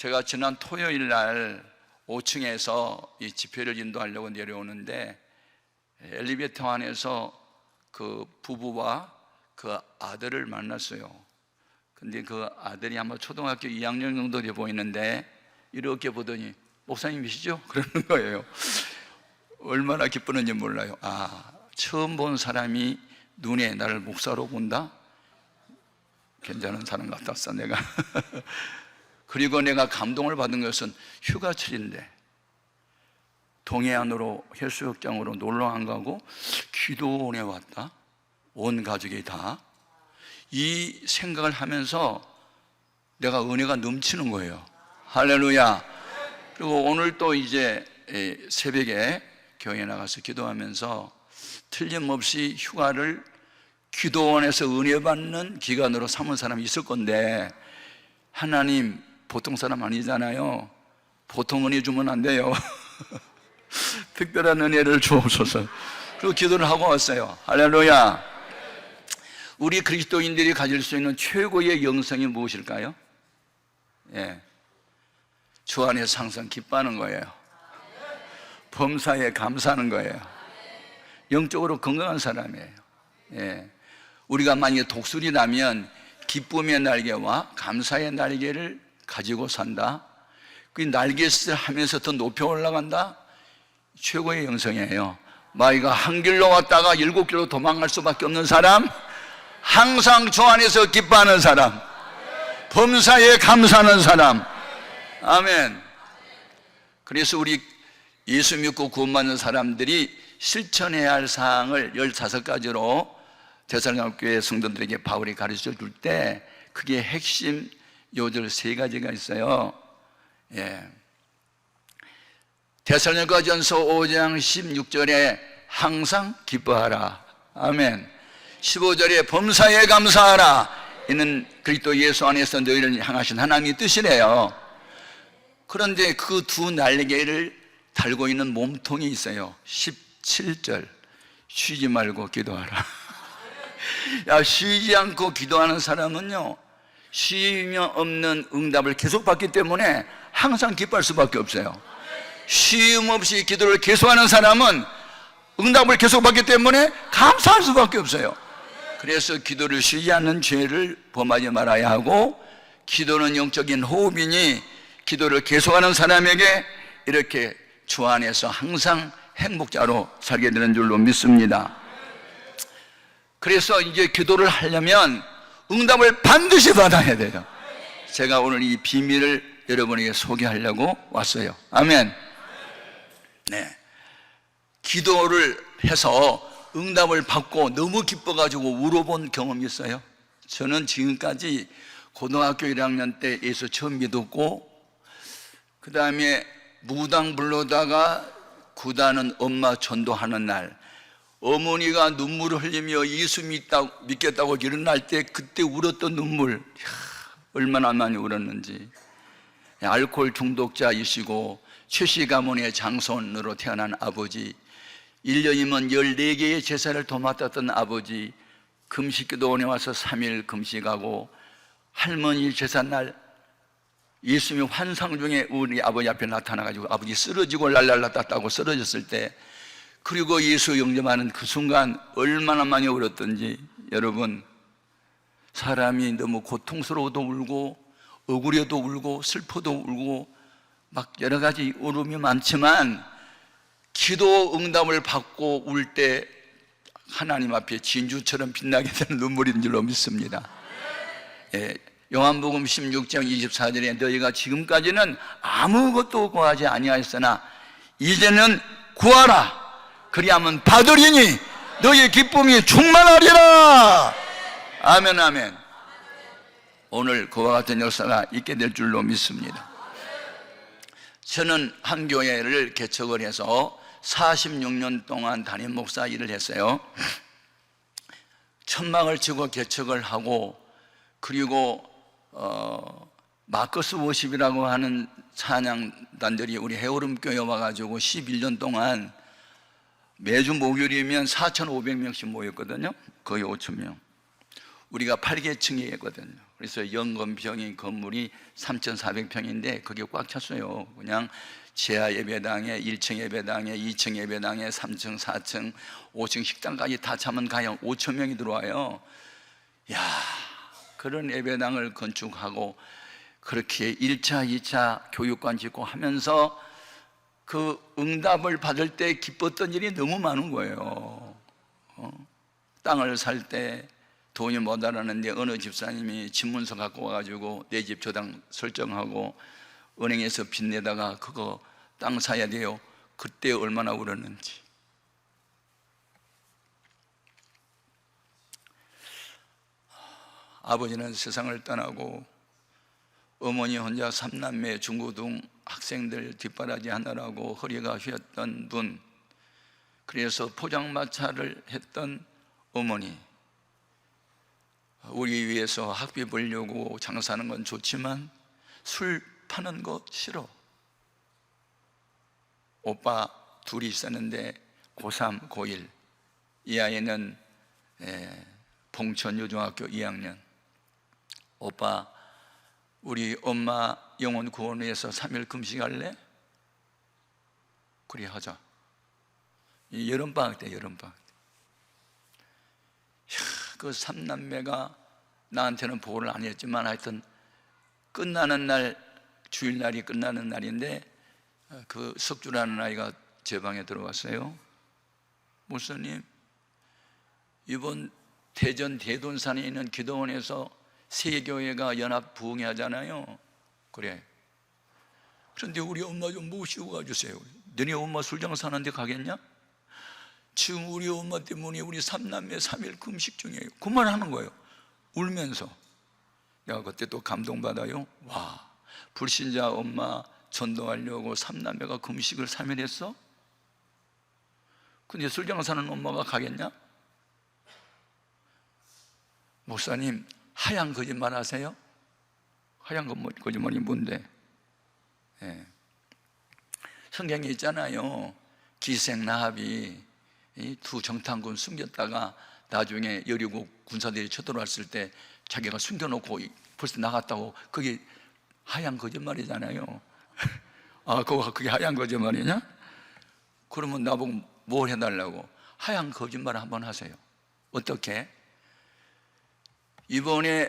제가 지난 토요일 날 5층에서 이 집회를 인도하려고 내려오는데 엘리베이터 안에서 그 부부와 그 아들을 만났어요. 근데 그 아들이 아마 초등학교 2학년 정도 돼 보이는데 이렇게 보더니 목사님이시죠? 그러는 거예요. 얼마나 기쁘는지 몰라요. 처음 본 사람이 눈에 나를 목사로 본다? 괜찮은 사람 같았어 내가. 그리고 내가 감동을 받은 것은 휴가철인데 동해안으로 해수욕장으로 놀러 안 가고 기도원에 왔다? 온 가족이 다? 이 생각을 하면서 내가 은혜가 넘치는 거예요. 할렐루야. 그리고 오늘 또 이제 새벽에 교회에 나가서 기도하면서 틀림없이 휴가를 기도원에서 은혜 받는 기간으로 삼은 사람이 있을 건데, 하나님 보통 사람 아니잖아요. 보통 은혜 주면 안 돼요. 특별한 은혜를 주옵소서. 그리고 기도를 하고 왔어요. 할렐루야. 우리 그리스도인들이 가질 수 있는 최고의 영성이 무엇일까요? 주 안에서 항상 기뻐하는 거예요. 범사에 감사하는 거예요. 영적으로 건강한 사람이에요. 우리가 만약에 독수리 나면 기쁨의 날개와 감사의 날개를 가지고 산다. 그 날갯짓을 하면서 더 높이 올라간다. 최고의 영성이에요. 마귀가 한 길로 왔다가 7길로 도망갈 수밖에 없는 사람, 항상 주 안에서 기뻐하는 사람, 범사에 감사하는 사람. 아멘. 그래서 우리 예수 믿고 구원받는 사람들이 실천해야 할 사항을 15가지로 데살로니가 교회 성도들에게 바울이 가르쳐 줄 때 그게 핵심 요절 3가지가 있어요. 데살로니가전서 5장 16절에 항상 기뻐하라. 아멘. 15절에 범사에 감사하라. 이는 그리스도 예수 안에서 너희를 향하신 하나님의 뜻이래요. 그런데 그 두 날개를 달고 있는 몸통이 있어요. 17절 쉬지 말고 기도하라. 쉬지 않고 기도하는 사람은요, 쉼이 없는 응답을 계속 받기 때문에 항상 기뻐할 수밖에 없어요. 쉼 없이 기도를 계속하는 사람은 응답을 계속 받기 때문에 감사할 수밖에 없어요. 그래서 기도를 쉬지 않는 죄를 범하지 말아야 하고, 기도는 영적인 호흡이니 기도를 계속하는 사람에게 이렇게 주 안에서 항상 행복자로 살게 되는 줄로 믿습니다. 그래서 이제 기도를 하려면 응답을 반드시 받아야 돼요. 제가 오늘 이 비밀을 여러분에게 소개하려고 왔어요. 아멘. 기도를 해서 응답을 받고 너무 기뻐가지고 울어본 경험이 있어요? 저는 지금까지 고등학교 1학년 때 예수 처음 믿었고, 그 다음에 무당 불러다가 구다는 엄마 전도하는 날, 어머니가 눈물을 흘리며 예수 믿겠다고 일어날 때 그때 울었던 눈물, 얼마나 많이 울었는지. 알코올 중독자이시고 최씨 가문의 장손으로 태어난 아버지, 1년이면 14개의 제사를 도맡았던 아버지, 금식기도원에 와서 3일 금식하고, 할머니 제삿날 예수님이 환상 중에 우리 아버지 앞에 나타나가지고 아버지 쓰러지고 랄랄라 땄다고 쓰러졌을 때, 그리고 예수 영접하는 그 순간 얼마나 많이 울었던지. 여러분, 사람이 너무 고통스러워도 울고 억울해도 울고 슬퍼도 울고 막 여러 가지 울음이 많지만, 기도 응답을 받고 울 때 하나님 앞에 진주처럼 빛나게 되는 눈물인 줄로 믿습니다. 요한복음 16장 24절에 너희가 지금까지는 아무것도 구하지 아니하였으나 이제는 구하라. 그리하면 받으리니 너희의 기쁨이 충만하리라. 아멘, 아멘. 오늘 그와 같은 역사가 있게 될 줄로 믿습니다. 저는 한 교회를 개척을 해서 46년 동안 담임 목사 일을 했어요. 천막을 치고 개척을 하고, 그리고 마커스 워십이라고 하는 찬양단들이 우리 해오름교회 와가지고 11년 동안 매주 목요일이면 4,500명씩 모였거든요. 거의 5,000명. 우리가 8계층이거든요. 그래서 연건평인 건물이 3,400평인데 그게 꽉 찼어요. 그냥 지하 예배당에 1층 예배당에 2층 예배당에 3층 4층 5층 식당까지 다 차면 가요 5,000명이 들어와요. 야, 그런 예배당을 건축하고 그렇게 1차 2차 교육관 짓고 하면서 그 응답을 받을 때 기뻤던 일이 너무 많은 거예요. 땅을 살 때 돈이 모자라는데 어느 집사님이 집문서 갖고 와가지고 내 집 저당 설정하고 은행에서 빚 내다가 그거 땅 사야 돼요. 그때 얼마나 울었는지. 아버지는 세상을 떠나고 어머니 혼자 3남매 중고등 학생들 뒷바라지 하느라고 허리가 휘었던 분, 그래서 포장마차를 했던 어머니, 우리 위해서 학비 벌려고 장사하는 건 좋지만 술 파는 거 싫어. 오빠 둘이 있었는데 고3, 고1. 이 아이는 봉천여중학교 2학년. 오빠, 우리 엄마 영혼 구원을 위해서 3일 금식할래? 그래 하자. 이 여름방학 때, 여름방학 때. 그 삼남매가 나한테는 보고를 안 했지만 하여튼 끝나는 날, 주일날이 끝나는 날인데 그 석주라는 아이가 제 방에 들어왔어요. 목사님, 이번 대전 대돈산에 있는 기도원에서 세계교회가 연합 부흥회 하잖아요. 그래. 그런데 우리 엄마 좀 모시고 가주세요. 너네 엄마 술장사 하는데 가겠냐? 지금 우리 엄마 때문에 우리 삼남매 3일 금식 중이에요. 그 말 하는 거예요. 울면서. 내가 그때 또 감동받아요. 와, 불신자 엄마 전도하려고 삼남매가 금식을 3일 했어? 근데 술장사는 엄마가 가겠냐? 목사님, 하얀 거짓말 하세요? 하얀 거짓말이 뭔데? 예. 성경에 있잖아요. 기생 라합이 이 두 정탐꾼 숨겼다가 나중에 여리고 군사들이 쳐들어왔을 때 자기가 숨겨놓고 벌써 나갔다고. 그게 하얀 거짓말이잖아요. 아, 그게 하얀 거짓말이냐? 그러면 나보고 뭘 해달라고? 하얀 거짓말 한번 하세요. 어떻게? 이번에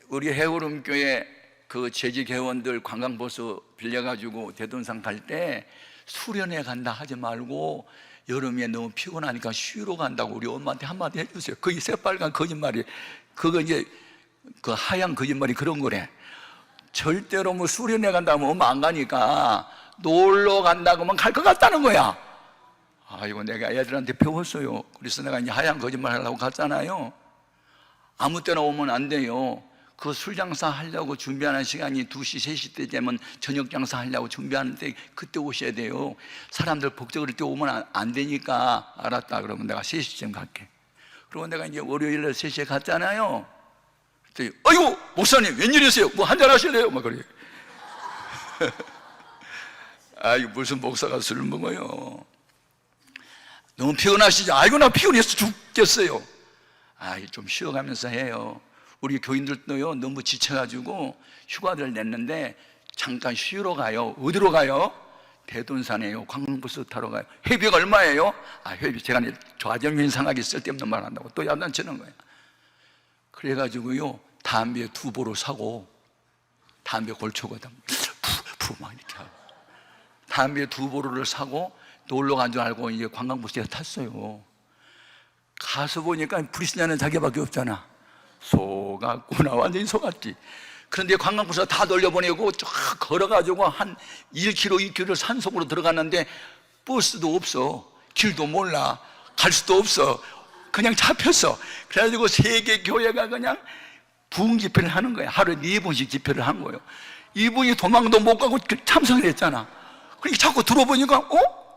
우리 해오름교회 그 재직 회원들 관광버스 빌려가지고 대돈산 갈 때 수련회 간다 하지 말고 여름에 너무 피곤하니까 쉬러 간다고 우리 엄마한테 한마디 해주세요. 그게 새빨간 거짓말이, 그거 이제 그 하얀 거짓말이 그런 거래. 절대로 뭐 수련회 간다면 엄마 안 가니까 놀러 간다고 하면 갈 것 같다는 거야. 아이고, 내가 애들한테 배웠어요. 그래서 내가 이제 하얀 거짓말 하려고 갔잖아요. 아무 때나 오면 안 돼요. 그 술 장사 하려고 준비하는 시간이 2시, 3시 때 되면 저녁 장사 하려고 준비하는데 그때 오셔야 돼요. 사람들 복적을 때 오면 안 되니까. 알았다. 그러면 내가 3시쯤 갈게. 그리고 내가 이제 월요일날 3시에 갔잖아요. 그랬더니 아이고, 목사님 웬일이세요? 뭐 한잔 하실래요? 막 그래요. 아이고, 무슨 목사가 술을 먹어요. 너무 피곤하시죠? 아이고, 나 피곤해서 죽겠어요. 좀 쉬어가면서 해요. 우리 교인들도요, 너무 지쳐가지고 휴가를 냈는데 잠깐 쉬러 가요. 어디로 가요? 대돈산에요. 관광버스 타러 가요. 회비가 얼마예요? 회비, 제가 좌정민 상하게 쓸데없는 말 한다고 또 야단치는 거예요. 그래가지고요, 담배 2보로 사고, 담배 골초거든. 막 이렇게 하고. 담배 2보로를 사고 놀러 간 줄 알고 이제 관광버스에 탔어요. 가서 보니까 불신자는 자기밖에 없잖아. 속았구나. 완전히 속았지. 그런데 관광버스가 다 돌려보내고 쫙 걸어가지고 한 1km, 2km를 산속으로 들어갔는데 버스도 없어. 길도 몰라. 갈 수도 없어. 그냥 잡혔어. 그래가지고 세계교회가 그냥 부흥 집회를 하는 거야. 하루에 4번씩 집회를 한 거예요. 이분이 도망도 못 가고 참석을 했잖아. 그러니까 자꾸 들어보니까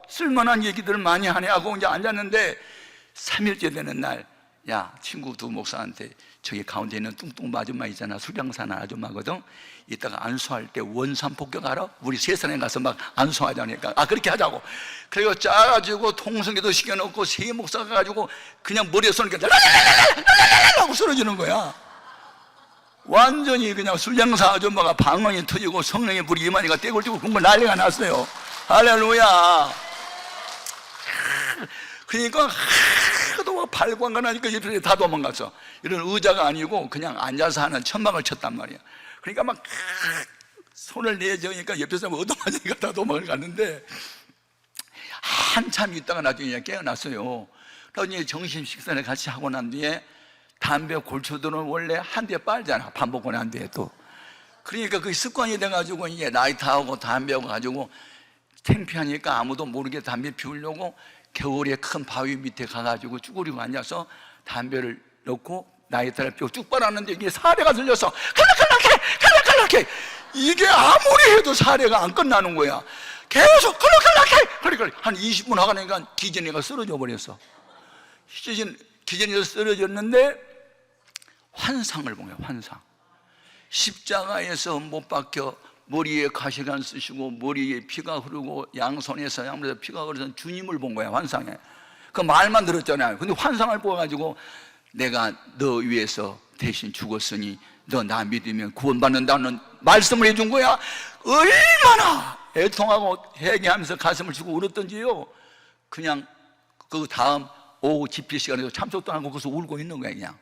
쓸만한 얘기들을 많이 하네 하고 이제 앉았는데 3일째 되는 날, 야, 친구 두 목사한테 저기 가운데 있는 뚱뚱 아줌마 있잖아. 수량사는 아줌마거든. 이따가 안수할 때 원산 폭격 알아? 우리 세상에 가서 막 안수하자니까 그렇게 하자고. 그리고 짜가지고 통성기도 시켜놓고 세 목사 가가지고 그냥 머리에 쏘니까 랄랄랄랄랄랄 하고 쓰러지는 거야. 완전히 그냥 술장사 아줌마가 방언이 터지고 성령의 불이 이만희가 떼굴 떼굴 굶고 난리가 났어요. 할렐루야. 그러니까 하도 발광가 나니까 옆에 다 도망갔어. 이런 의자가 아니고 그냥 앉아서 하는 천막을 쳤단 말이야. 그러니까 막 손을 내저으니까 옆에서 얻어맞으니까 다 도망을 갔는데, 한참 있다가 나중에 깨어났어요. 그래서 이제 점심 식사를 같이 하고 난 뒤에 담배 골초들은 원래 한 대 빨잖아, 밥 먹고 난 뒤에 또. 그러니까 그 습관이 돼가지고 이제 라이터하고 담배하고 가지고 창피하니까 아무도 모르게 담배 피우려고 겨울에 큰 바위 밑에 가가지고 쭈그리고 앉아서 담배를 넣고 라이터를 피우고 쭉 빨았는데 이게 사례가 들려서 칼락칼락해. 이게 아무리 해도 사례가 안 끝나는 거야. 계속 칼락칼락해. 한 20분 하고 나니까 기전이가 쓰러져 버렸어. 기전이가 쓰러졌는데 환상을 본 거야. 환상. 십자가에서 못 박혀 머리에 가시관 쓰시고 머리에 피가 흐르고 양손에서 양물에서 피가 흐르는 주님을 본 거야. 환상에. 그 말만 들었잖아요. 근데 환상을 보아가지고 내가 너 위해서 대신 죽었으니 너 나 믿으면 구원받는다는 말씀을 해준 거야. 얼마나 애통하고 회개하면서 가슴을 치고 울었던지요. 그냥 그 다음 오후 집필 시간에도 참석도 안 하고 거기서 울고 있는 거야. 그냥.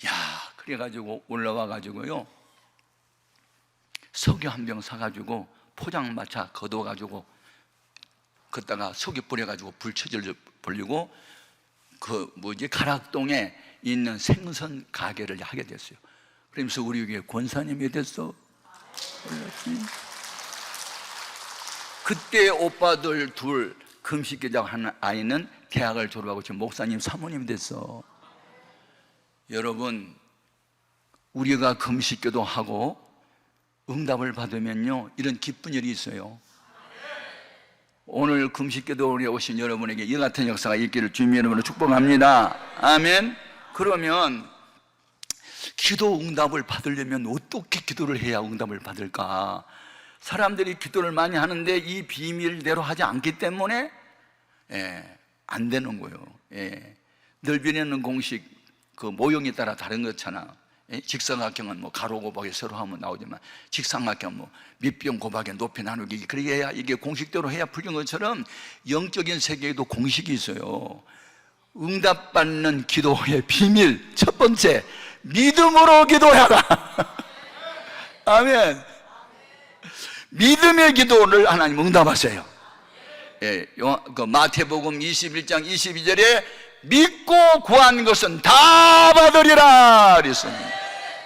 야, 그래가지고 올라와가지고요, 석유 한 병 사가지고 포장마차 걷어가지고 걷다가 석유 뿌려가지고 불 쳐져 버리고 그 가락동에 있는 생선 가게를 하게 됐어요. 그러면서 우리 교회 권사님이 됐어. 그때 오빠들 둘 금식기자고 하는 아이는 대학을 졸업하고 지금 목사님 사모님이 됐어. 여러분, 우리가 금식기도 하고 응답을 받으면요, 이런 기쁜 일이 있어요. 오늘 금식기도에 오신 여러분에게 이 같은 역사가 있기를 주님 이름으로 축복합니다. 아멘. 그러면 기도 응답을 받으려면 어떻게 기도를 해야 응답을 받을까? 사람들이 기도를 많이 하는데 이 비밀대로 하지 않기 때문에 안 되는 거예요. 넓이내는 공식 그 모형에 따라 다른 거잖아. 직사각형은 뭐 가로 곱하기 세로 하면 나오지만 직삼각형 뭐 밑변 곱하기 높이 나누기, 그렇게 해야 이게 공식대로 해야 풀린 것처럼 영적인 세계에도 공식이 있어요. 응답받는 기도의 비밀, 첫 번째, 믿음으로 기도해라. 아멘. 믿음의 기도를 하나님 응답하세요. 마태복음 21장 22절에 믿고 구한 것은 다 받으리라 그랬습니다.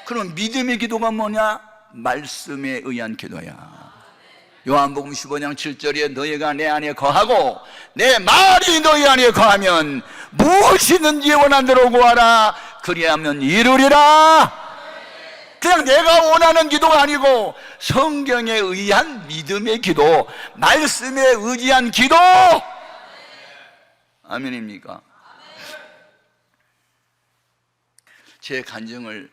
그럼 믿음의 기도가 뭐냐? 말씀에 의한 기도야. 요한복음 15장 7절에 너희가 내 안에 거하고 내 말이 너희 안에 거하면 무엇이든지 원한 대로 구하라. 그리하면 이루리라. 그냥 내가 원하는 기도가 아니고 성경에 의한 믿음의 기도, 말씀에 의지한 기도. 아멘입니까? 제 간증을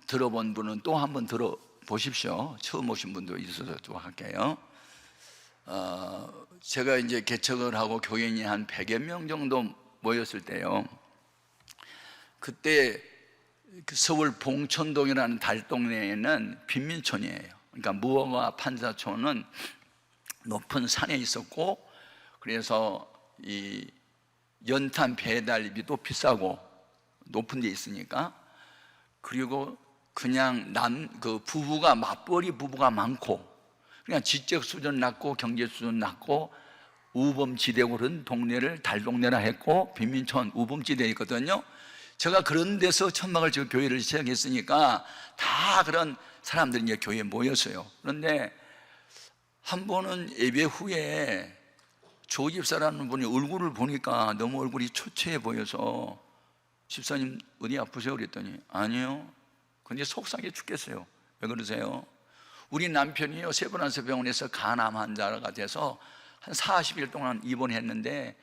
들어본 분은 또 한 번 들어보십시오. 처음 오신 분도 있어서 또 할게요. 제가 이제 개척을 하고 교인이 한 100여 명 정도 모였을 때요, 그때 서울 봉천동이라는 달동네에는 빈민촌이에요. 그러니까 무허가 판사촌은 높은 산에 있었고, 그래서 이 연탄 배달비도 비싸고 높은 데 있으니까, 그리고 그냥 부부가 맞벌이 부부가 많고, 그냥 지적 수준 낮고 경제 수준 낮고 우범지대고 그런 동네를 달동네라 했고, 빈민촌 우범지대에 있거든요. 제가 그런 데서 천막을 지어 교회를 시작했으니까 다 그런 사람들이 이제 교회에 모였어요. 그런데 한 번은 예배 후에 조 집사라는 분이 얼굴을 보니까 너무 얼굴이 초췌해 보여서 집사님 어디 아프세요? 그랬더니 아니요. 근데 속상해 죽겠어요. 왜 그러세요? 우리 남편이요, 세브란스 병원에서 간암 환자가 돼서 한 40일 동안 입원했는데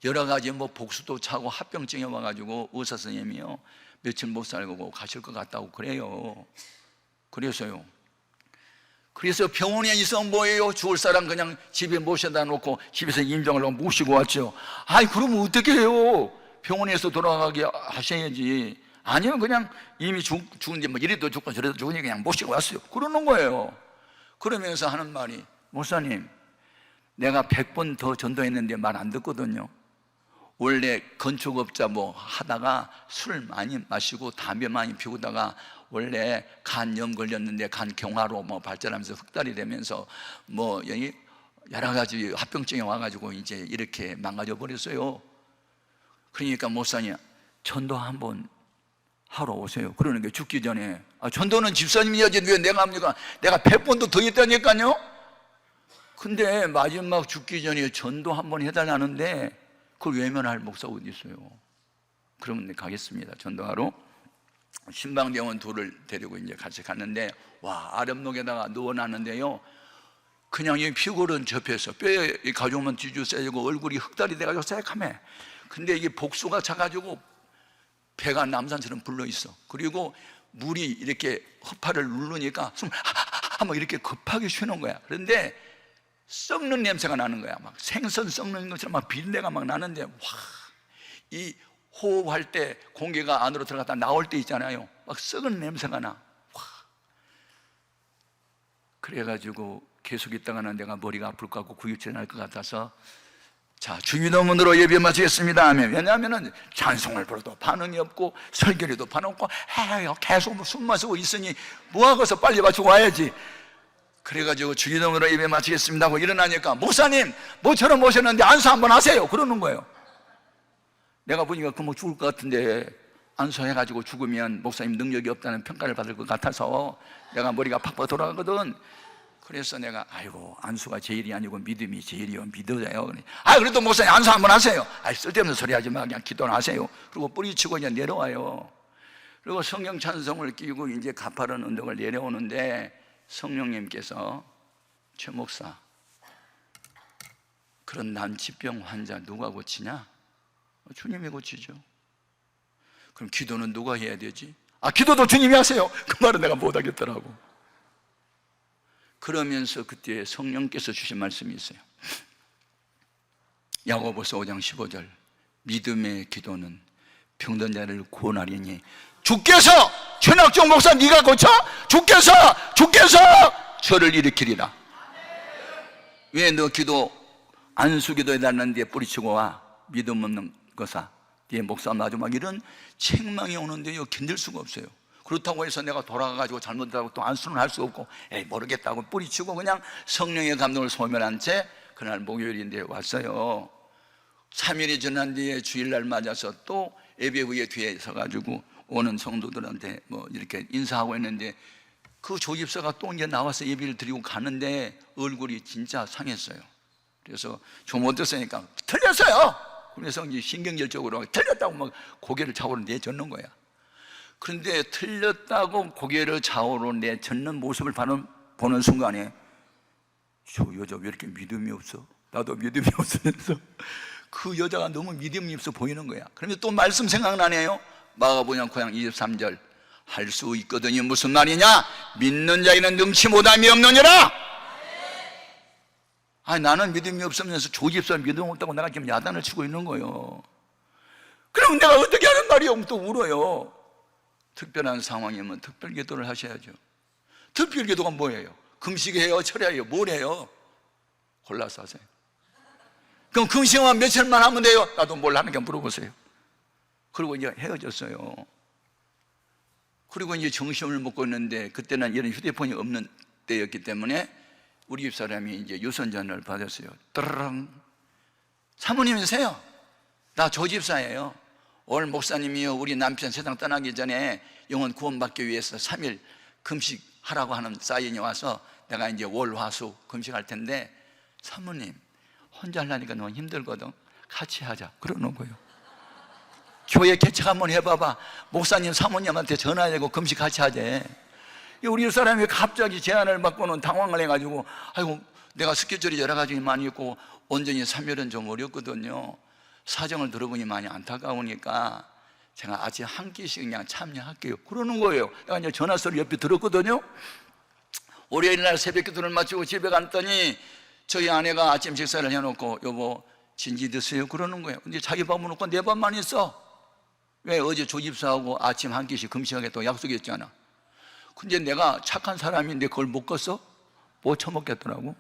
여러 가지 뭐 복수도 차고 합병증이 와가지고 의사 선생님이요, 며칠 못 살고 가실 것 같다고 그래요. 그래서요. 그래서 병원에 있어 뭐예요? 죽을 사람 그냥 집에 모셔다 놓고 집에서 임종을 모시고 왔죠. 아이, 그러면 어떻게 해요? 병원에서 돌아가게 하셔야지. 아니요, 그냥 이미 죽은데 뭐 이래도 죽고 저래도 죽으니 그냥 모시고 왔어요. 그러는 거예요. 그러면서 하는 말이, 목사님, 내가 100번 더 전도했는데 말 안 듣거든요. 원래 건축업자 뭐 하다가 술 많이 마시고 담배 많이 피우다가 원래 간염 걸렸는데 간경화로 뭐 발전하면서 흑달이 되면서 뭐 여러 가지 합병증이 와가지고 이제 이렇게 망가져 버렸어요. 그러니까 목사님, 전도 한번 하러 오세요. 그러는 게 죽기 전에. 전도는 집사님이 하지 왜 내가 합니까? 내가 100번도 더 했다니까요. 근데 마지막 죽기 전에 전도 한번 해달라는데 그걸 외면할 목사가 어디 있어요? 그러면 가겠습니다. 전도하러. 신방병원 둘을 데리고 이제 같이 갔는데, 와, 아랫목에다가 누워놨는데요, 그냥 이 피골은 접혀서 뼈에 가져오면 뒤주 세지고 얼굴이 흑달이 돼가지고 새카매. 근데 이게 복수가 차가지고 배가 남산처럼 불러있어. 그리고 물이 이렇게 허파를 누르니까 숨을 하하하 이렇게 급하게 쉬는 거야. 그런데 썩는 냄새가 나는 거야. 막 생선 썩는 것처럼 막 비린내가 막 나는데, 와, 이 호흡할 때 공기가 안으로 들어갔다 나올 때 있잖아요, 막 썩은 냄새가 나. 와. 그래가지고 계속 있다가는 내가 머리가 아플 것 같고 구역질 날 것 같아서, 자, 주기도문으로 예배 마치겠습니다 하면, 왜냐하면 찬송을 불러도 반응이 없고 설교리도 반응 없고 계속 숨 마시고 있으니 뭐하고서 빨리 마치고 와야지. 그래가지고 주기도문으로 예배 마치겠습니다 하고 일어나니까, 목사님, 모처럼 오셨는데 안수 한번 하세요. 그러는 거예요. 내가 보니까 그 뭐 죽을 것 같은데 안수해가지고 죽으면 목사님 능력이 없다는 평가를 받을 것 같아서 내가 머리가 팍팍 돌아가거든. 그래서 내가, 아이고, 안수가 제일이 아니고 믿음이 제일이요, 믿어요. 그래도 목사님 안수 한번 하세요. 쓸데없는 소리 하지 마, 그냥 기도는 하세요. 그리고 뿌리치고 이제 내려와요. 그리고 성경 찬송을 끼고 이제 가파른 언덕을 내려오는데, 성령님께서, 최 목사, 그런 난치병 환자 누가 고치냐? 주님이 고치죠. 그럼 기도는 누가 해야 되지? 기도도 주님이 하세요. 그 말은 내가 못 하겠더라고. 그러면서 그때 성령께서 주신 말씀이 있어요. 야고보서 5장 15절, 믿음의 기도는 병든 자를 구원하리니, 주께서, 최낙종 목사 네가 고쳐? 주께서 저를 일으키리라. 왜 너 기도, 안수 기도 해달라는데 뿌리치고 와? 믿음 없는 거사, 뒤에 목사 마지막 이런 책망이 오는데요, 견딜 수가 없어요. 그렇다고 해서 내가 돌아가가지고 잘못하고 또 안수는 할 수 없고, 모르겠다고 뿌리치고 그냥 성령의 감동을 소멸한 채 그날 목요일인데 왔어요. 3일이 지난 뒤에 주일날 맞아서 또 예배 후에 뒤에 서가지고 오는 성도들한테 뭐 이렇게 인사하고 있는데, 그 조집사가 또 이제 나와서 예배를 드리고 가는데 얼굴이 진짜 상했어요. 그래서 좀 어땠으니까 틀렸어요. 그래서 이제 신경질적으로 틀렸다고 막 고개를 좌우로 내젓는 거야. 그런데 틀렸다고 고개를 좌우로 내젓는 모습을 보는 순간에, 저 여자 왜 이렇게 믿음이 없어? 나도 믿음이 없으면서 그 여자가 너무 믿음이 없어 보이는 거야. 그러면 또 말씀 생각나네요. 마가복음 9장 23절, 할 수 있거든요. 무슨 말이냐? 믿는 자에는 능치 못함이 없느니라. 나는 믿음이 없으면서 조집사 믿음 없다고 내가 지금 야단을 치고 있는 거예요. 그럼 내가 어떻게 하는 말이요? 또 울어요. 특별한 상황이면 특별 기도를 하셔야죠. 특별 기도가 뭐예요? 금식해요? 철야해요? 뭘 해요? 골라서 하세요. 그럼 금식만 며칠만 하면 돼요? 나도 뭘 하는가 물어보세요. 그리고 이제 헤어졌어요. 그리고 이제 점심을 먹고 있는데, 그때는 이런 휴대폰이 없는 때였기 때문에 우리 집사람이 이제 유선 전화를 받았어요. 따르릉. 사모님이세요? 나 조집사예요. 오늘 목사님이요, 우리 남편 세상 떠나기 전에 영혼 구원받기 위해서 3일 금식하라고 하는 사인이 와서 내가 이제 월, 화, 수 금식할 텐데, 사모님 혼자 하려니까 너무 힘들거든, 같이 하자. 그러는 거예요. 교회 개척 한번 해봐봐. 목사님 사모님한테 전화하고 금식 같이 하재. 우리 사람이 갑자기 제안을 받고는 당황을 해가지고, 아이고, 내가 스케줄이 여러 가지 많이 있고 온전히 3일은 좀 어렵거든요. 사정을 들어보니 많이 안타까우니까 제가 아직 한 끼씩 그냥 참여할게요. 그러는 거예요. 내가 이제 전화 소리 옆에 들었거든요. 월요일 날 새벽 기도를 마치고 집에 갔더니 저희 아내가 아침 식사를 해놓고, 여보 진지 드세요? 그러는 거예요. 근데 자기 밥은 없고 내 밥만 있어. 왜? 어제 조집사하고 아침 한 끼씩 금식하겠다고 약속했잖아. 근데 내가 착한 사람인데 그걸 못 껐어? 못 처먹겠더라고.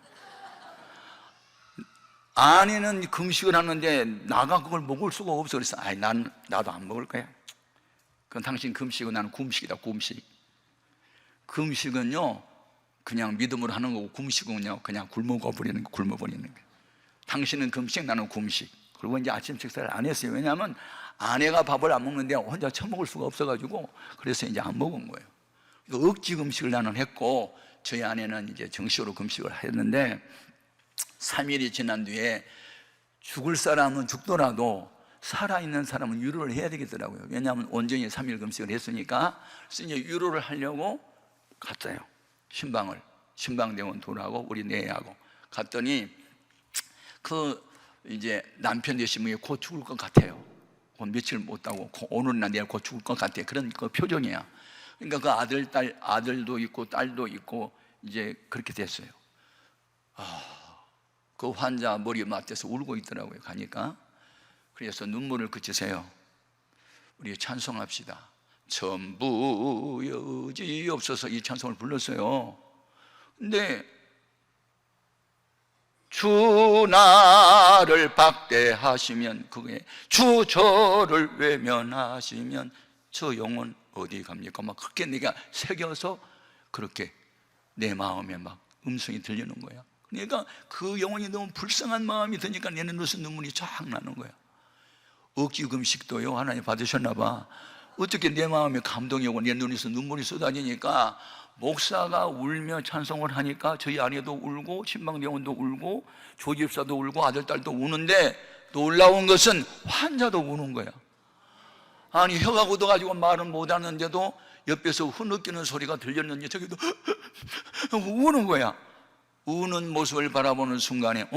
아내는 금식을 하는데 나가 그걸 먹을 수가 없어. 그래서 나도 안 먹을 거야. 그건 당신 금식은 나는 굶식이다. 굶식. 금식은요 그냥 믿음으로 하는 거고, 금식은요 그냥 굶어버리는 거예요. 당신은 금식, 나는 굶식. 그리고 이제 아침 식사를 안 했어요. 왜냐하면 아내가 밥을 안 먹는데 혼자 처먹을 수가 없어가지고, 그래서 이제 안 먹은 거예요. 억지 금식을 나는 했고, 저희 아내는 이제 정식으로 금식을 했는데, 3일이 지난 뒤에 죽을 사람은 죽더라도 살아있는 사람은 위로를 해야 되겠더라고요. 왜냐하면 온전히 3일 금식을 했으니까. 그래서 이제 위로를 하려고 갔어요. 신방대원 둘하고 우리 네하고 갔더니 이제 남편 되신 분이 곧 죽을 것 같아요. 며칠 못 하고 오늘이나 내일 곧 죽을 것 같아. 그런 그 표정이야. 그러니까 그 아들도 있고 딸도 있고 이제 그렇게 됐어요. 그 환자 머리 맞대서 울고 있더라고요. 가니까. 그래서 눈물을 그치세요. 우리 찬송합시다. 전부 여지없어서 이 찬송을 불렀어요. 근데 주 나를 박대하시면, 그게 주 저를 외면하시면 저 영혼 어디 갑니까? 막 그렇게 내가 새겨서 그렇게 내 마음에 막 음성이 들리는 거야. 그러니까 그 영혼이 너무 불쌍한 마음이 드니까 내 눈에서 눈물이 쫙 나는 거야. 억지 금식도요 하나님 받으셨나 봐. 어떻게 내 마음에 감동이 오고 내 눈에서 눈물이 쏟아지니까, 목사가 울며 찬송을 하니까 저희 아내도 울고 신방대원도 울고 조집사도 울고 아들 딸도 우는데, 놀라운 것은 환자도 우는 거야. 아니 혀가 굳어가지고 말은 못하는데도 옆에서 흐느끼는 소리가 들렸는지 저기도 우는 거야. 우는 모습을 바라보는 순간에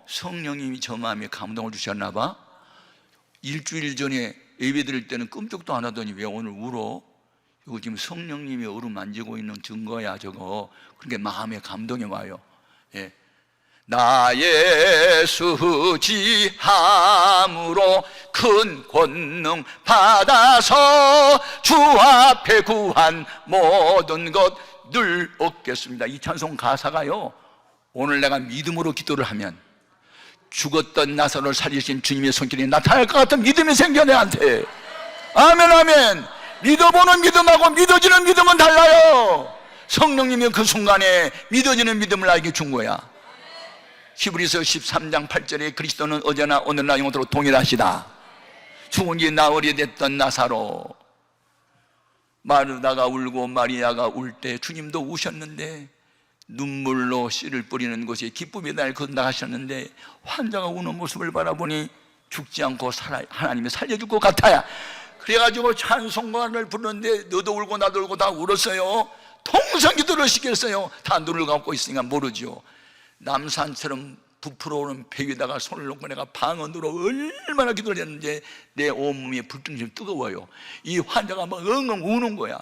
성령님이 저 마음에 감동을 주셨나 봐. 일주일 전에 예배 드릴 때는 끔찍도 안 하더니 왜 오늘 울어? 이거 지금 성령님이 얼음 만지고 있는 증거야 저거. 그러니까 마음에 감동이 와요. 예. 나의 수지함으로 큰 권능 받아서 주 앞에 구한 모든 것 늘 얻겠습니다. 이 찬송 가사가요, 오늘 내가 믿음으로 기도를 하면 죽었던 나사로를 살리신 주님의 손길이 나타날 것 같은 믿음이 생겨 내한테. 아멘 아멘. 믿어보는 믿음하고 믿어지는 믿음은 달라요. 성령님이 그 순간에 믿어지는 믿음을 나에게 준 거야. 히브리서 13장 8절에 그리스도는 어제나 오늘나 영원토록 동일하시다. 죽은 지 나흘이 됐던 나사로, 마르다가 울고 마리아가 울 때 주님도 우셨는데 눈물로 씨를 뿌리는 곳이 기쁨의 날 건너가셨는데, 환자가 우는 모습을 바라보니 죽지 않고 하나님이 살려줄 것 같아요. 그래가지고 찬송가를 부르는데 너도 울고 나도 울고 다 울었어요. 통성기도를 시켰어요. 다 눈을 감고 있으니까 모르죠. 남산처럼 부풀어 오는 배 위에다가 손을 놓고 내가 방언으로 얼마나 기도를 했는지 내 온몸이 불등심 뜨거워요. 이 환자가 막 엉엉 우는 거야.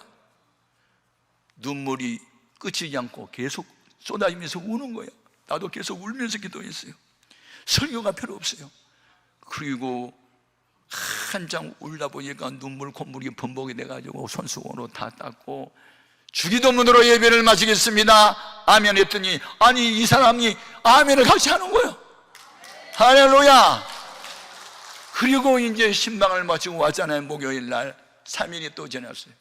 눈물이 끝이지 않고 계속 쏟아지면서 우는 거야. 나도 계속 울면서 기도했어요. 설교가 필요 없어요. 그리고 한참 울다 보니까 눈물 콧물이 범벅이 돼가지고 손수건으로 다 닦고 주기도문으로 예배를 마치겠습니다 아멘 했더니, 아니 이 사람이 아멘을 같이 하는 거예요. 할렐루야. 그리고 이제 신방을 마치고 왔잖아요. 목요일날 3일이 또 지났어요.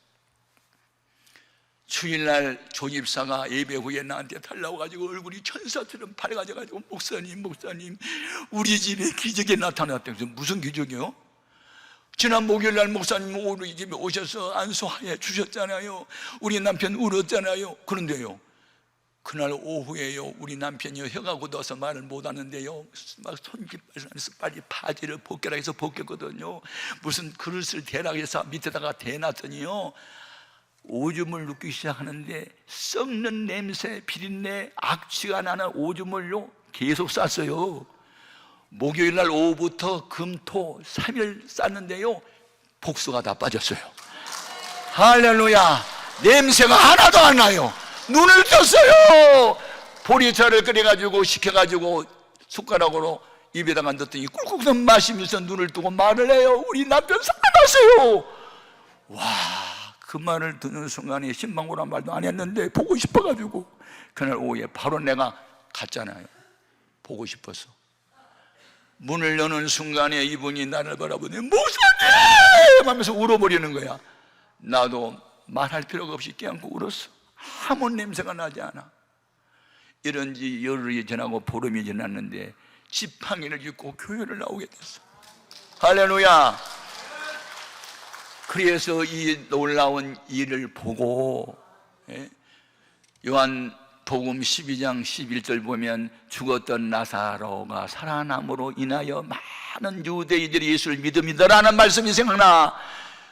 주일날 조집사가 예배 후에 나한테 달라와가지고 얼굴이 천사처럼 밝아져가지고 목사님 우리 집에 기적이 나타났대요. 무슨 기적이요? 지난 목요일날 목사님 우리 집에 오셔서 안수하여 주셨잖아요. 우리 남편 울었잖아요. 그런데요, 그날 오후에요, 우리 남편이 혀가 굳어서 말을 못하는데요, 막 손짓발에서 빨리 바지를 벗겨라 해서 벗겼거든요. 무슨 그릇을 대라 해서 밑에다가 대놨더니요, 오줌을 눕기 시작하는데 썩는 냄새, 비린내, 악취가 나는 오줌을요 계속 쌌어요. 목요일날 오후부터 금토 3일 쌌는데요, 복수가 다 빠졌어요. 할렐루야. 냄새가 하나도 안 나요. 눈을 떴어요. 보리차를 끓여가지고 식혀가지고 숟가락으로 입에다가 넣었더니 꿀꿀 마시면서 눈을 뜨고 말을 해요. 우리 남편 살아났어요. 하세요. 와, 그 말을 듣는 순간에 신방구란 말도 안 했는데 보고 싶어가지고 그날 오후에 바로 내가 갔잖아요. 보고 싶어서. 문을 여는 순간에 이분이 나를 바라보니 목사님 하면서 울어버리는 거야. 나도 말할 필요가 없이 껴안고 울었어. 아무 냄새가 나지 않아. 이런 지 열흘이 지나고 보름이 지났는데 지팡이를 짚고 교회를 나오게 됐어. 할렐루야. 그래서 이 놀라운 일을 보고 요한복음 12장 11절 보면 죽었던 나사로가 살아남으로 인하여 많은 유대인들이 예수를 믿음이다라는 말씀이 생각나.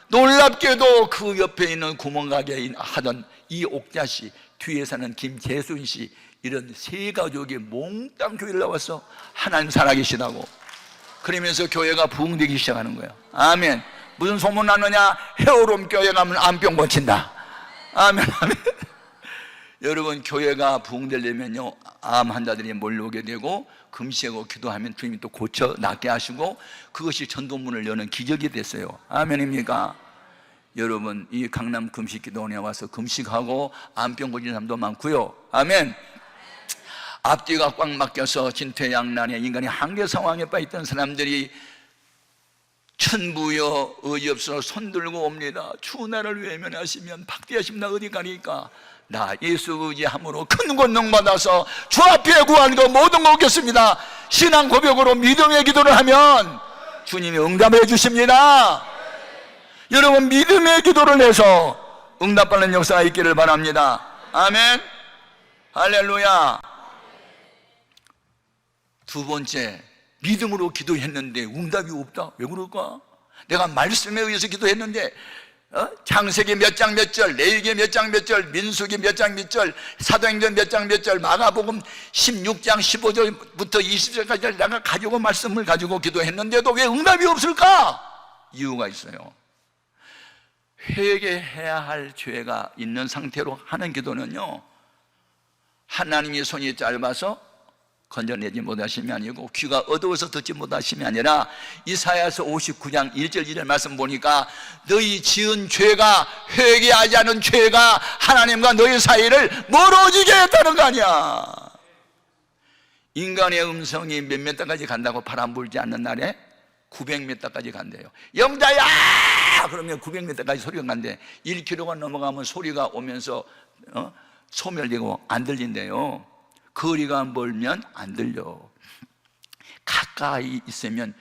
놀랍게도 그 옆에 있는 구멍가게 하던 이옥자씨, 뒤에 사는 김재순씨, 이런 세 가족이 몽땅 교회를 나와서 하나님 살아계시다고 그러면서 교회가 부흥되기 시작하는 거예요. 아멘. 무슨 소문 나느냐? 헤어롬 교회 가면 암병 고친다. 아멘, 아멘. 여러분, 교회가 부흥되려면요, 암 환자들이 몰려오게 되고 금식하고 기도하면 주님이 또 고쳐 낫게 하시고 그것이 전도문을 여는 기적이 됐어요. 아멘입니까? 여러분, 이 강남 금식기도원에 와서 금식하고 암병 고친 사람도 많고요. 아멘. 앞뒤가 꽉 막혀서 진퇴양난에 인간이 한계 상황에 빠있던 사람들이 천부여 의없어 손들고 옵니다. 주 나를 외면하시면 박대하시면 나 어디 가니까 나 예수 의지함으로 큰 권능 받아서 주 앞에 구하는 거 모든 거 얻겠습니다. 신앙 고백으로 믿음의 기도를 하면 주님이 응답해 주십니다. 여러분, 믿음의 기도를 해서 응답받는 역사가 있기를 바랍니다. 아멘. 할렐루야. 두 번째, 믿음으로 기도했는데 응답이 없다. 왜 그럴까? 내가 말씀에 의해서 기도했는데 창세기 몇 장 몇 절, 레위기 몇 장 몇 절, 민수기 몇 장 몇 절, 사도행전 몇 장 몇 절, 마가복음 16장 15절부터 20절까지 내가 가지고 말씀을 가지고 기도했는데도 왜 응답이 없을까? 이유가 있어요. 회개해야 할 죄가 있는 상태로 하는 기도는요, 하나님의 손이 짧아서 건져내지 못하심이 아니고 귀가 어두워서 듣지 못하심이 아니라 이사야서 59장 1절 2절 말씀 보니까 너희 지은 죄가, 회개하지 않은 죄가 하나님과 너희 사이를 멀어지게 했다는 거 아니야. 인간의 음성이 몇 미터까지 간다고 바람 불지 않는 날에 900m까지 간대요. 영자야! 그러면 900m까지 소리가 간대. 1km가 넘어가면 소리가 오면서 소멸되고 안 들린대요. 거리가 멀면 안 들려. 가까이 있으면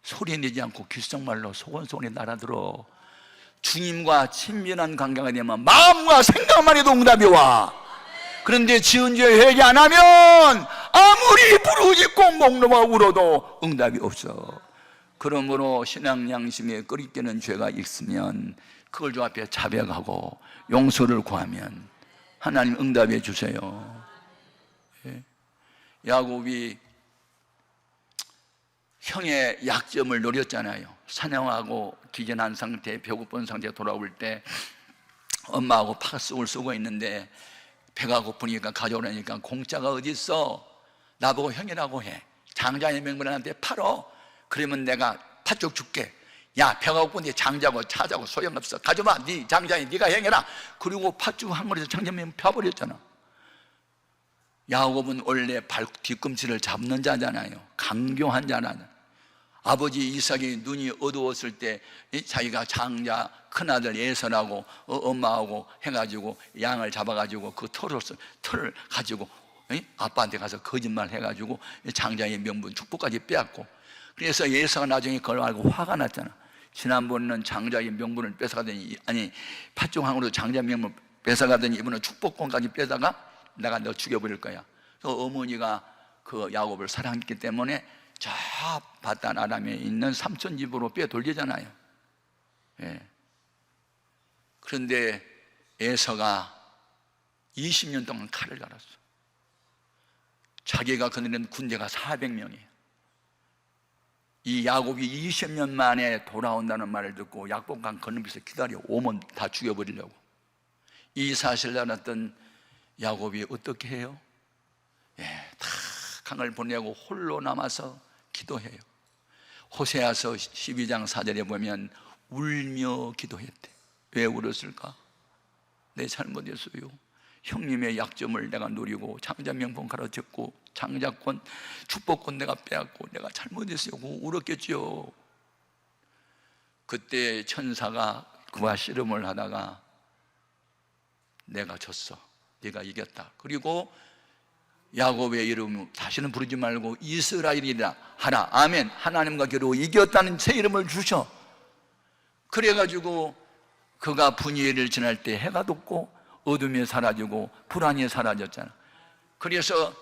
소리 내지 않고 귓속말로 소곤소곤히 날아들어. 주님과 친밀한 관계가 되면 마음과 생각만 해도 응답이 와. 그런데 지은 죄 회개 안 하면 아무리 부르짖고 목놓아 울어도 응답이 없어. 그러므로 신앙 양심에 끓이끼는 죄가 있으면 그걸 주 앞에 자백하고 용서를 구하면 하나님 응답해 주세요. 야곱이 형의 약점을 노렸잖아요. 사냥하고 기전한 상태, 배고픈 상태에 돌아올 때 엄마하고 팥죽을 쓰고 있는데 배가 고프니까 가져오라니까 공짜가 어디 있어? 나보고 형이라고 해. 장자의 명분한테 팔어. 그러면 내가 팥죽 줄게. 야, 배가 고픈데 장자고 차자고 소용없어. 가져봐. 네 장자에 네가 행해라. 그리고 팥죽 한 그릇에 장자면 펴버렸잖아. 야곱은 원래 발 뒤꿈치를 잡는 자잖아요. 강경한 자라는. 아버지 이삭이 눈이 어두웠을 때 자기가 장자 큰아들 에서라고 엄마하고 해가지고 양을 잡아가지고 그 털을 가지고 아빠한테 가서 거짓말 해가지고 장자의 명분 축복까지 빼앗고, 그래서 에서가 나중에 그걸 알고 화가 났잖아. 지난번에는 장자의 명분을 뺏어가더니, 아니 팥죽항으로 장자 명분을 뺏어가더니 이번엔 축복권까지 빼다가 내가 너 죽여버릴 거야. 그래서 어머니가 그 야곱을 사랑했기 때문에 저 바단 아람에 있는 삼촌 집으로 빼돌리잖아요. 예. 그런데 에서가 20년 동안 칼을 갈았어. 자기가 거느린 군대가 400명이에요. 이 야곱이 20년 만에 돌아온다는 말을 듣고 약복강 건너면서 기다려 오면 다 죽여버리려고. 이 사실을 알았던 야곱이 어떻게 해요? 다 강을 보내고 홀로 남아서 기도해요. 호세아서 12장 4절에 보면 울며 기도했대. 왜 울었을까? 내 잘못이었어요. 형님의 약점을 내가 노리고 장자명분 가르쳤고 장자권, 축복권 내가 빼앗고 내가 잘못했어요. 울었겠지요. 그때 천사가 그와 씨름을 하다가 내가 졌어, 네가 이겼다. 그리고 야곱의 이름 다시는 부르지 말고 이스라엘이라 하라. 아멘. 하나님과 겨루어 이겼다는 새 이름을 주셔. 그래가지고 그가 분이엘을 지날 때 해가 돋고 어둠이 사라지고 불안이 사라졌잖아. 그래서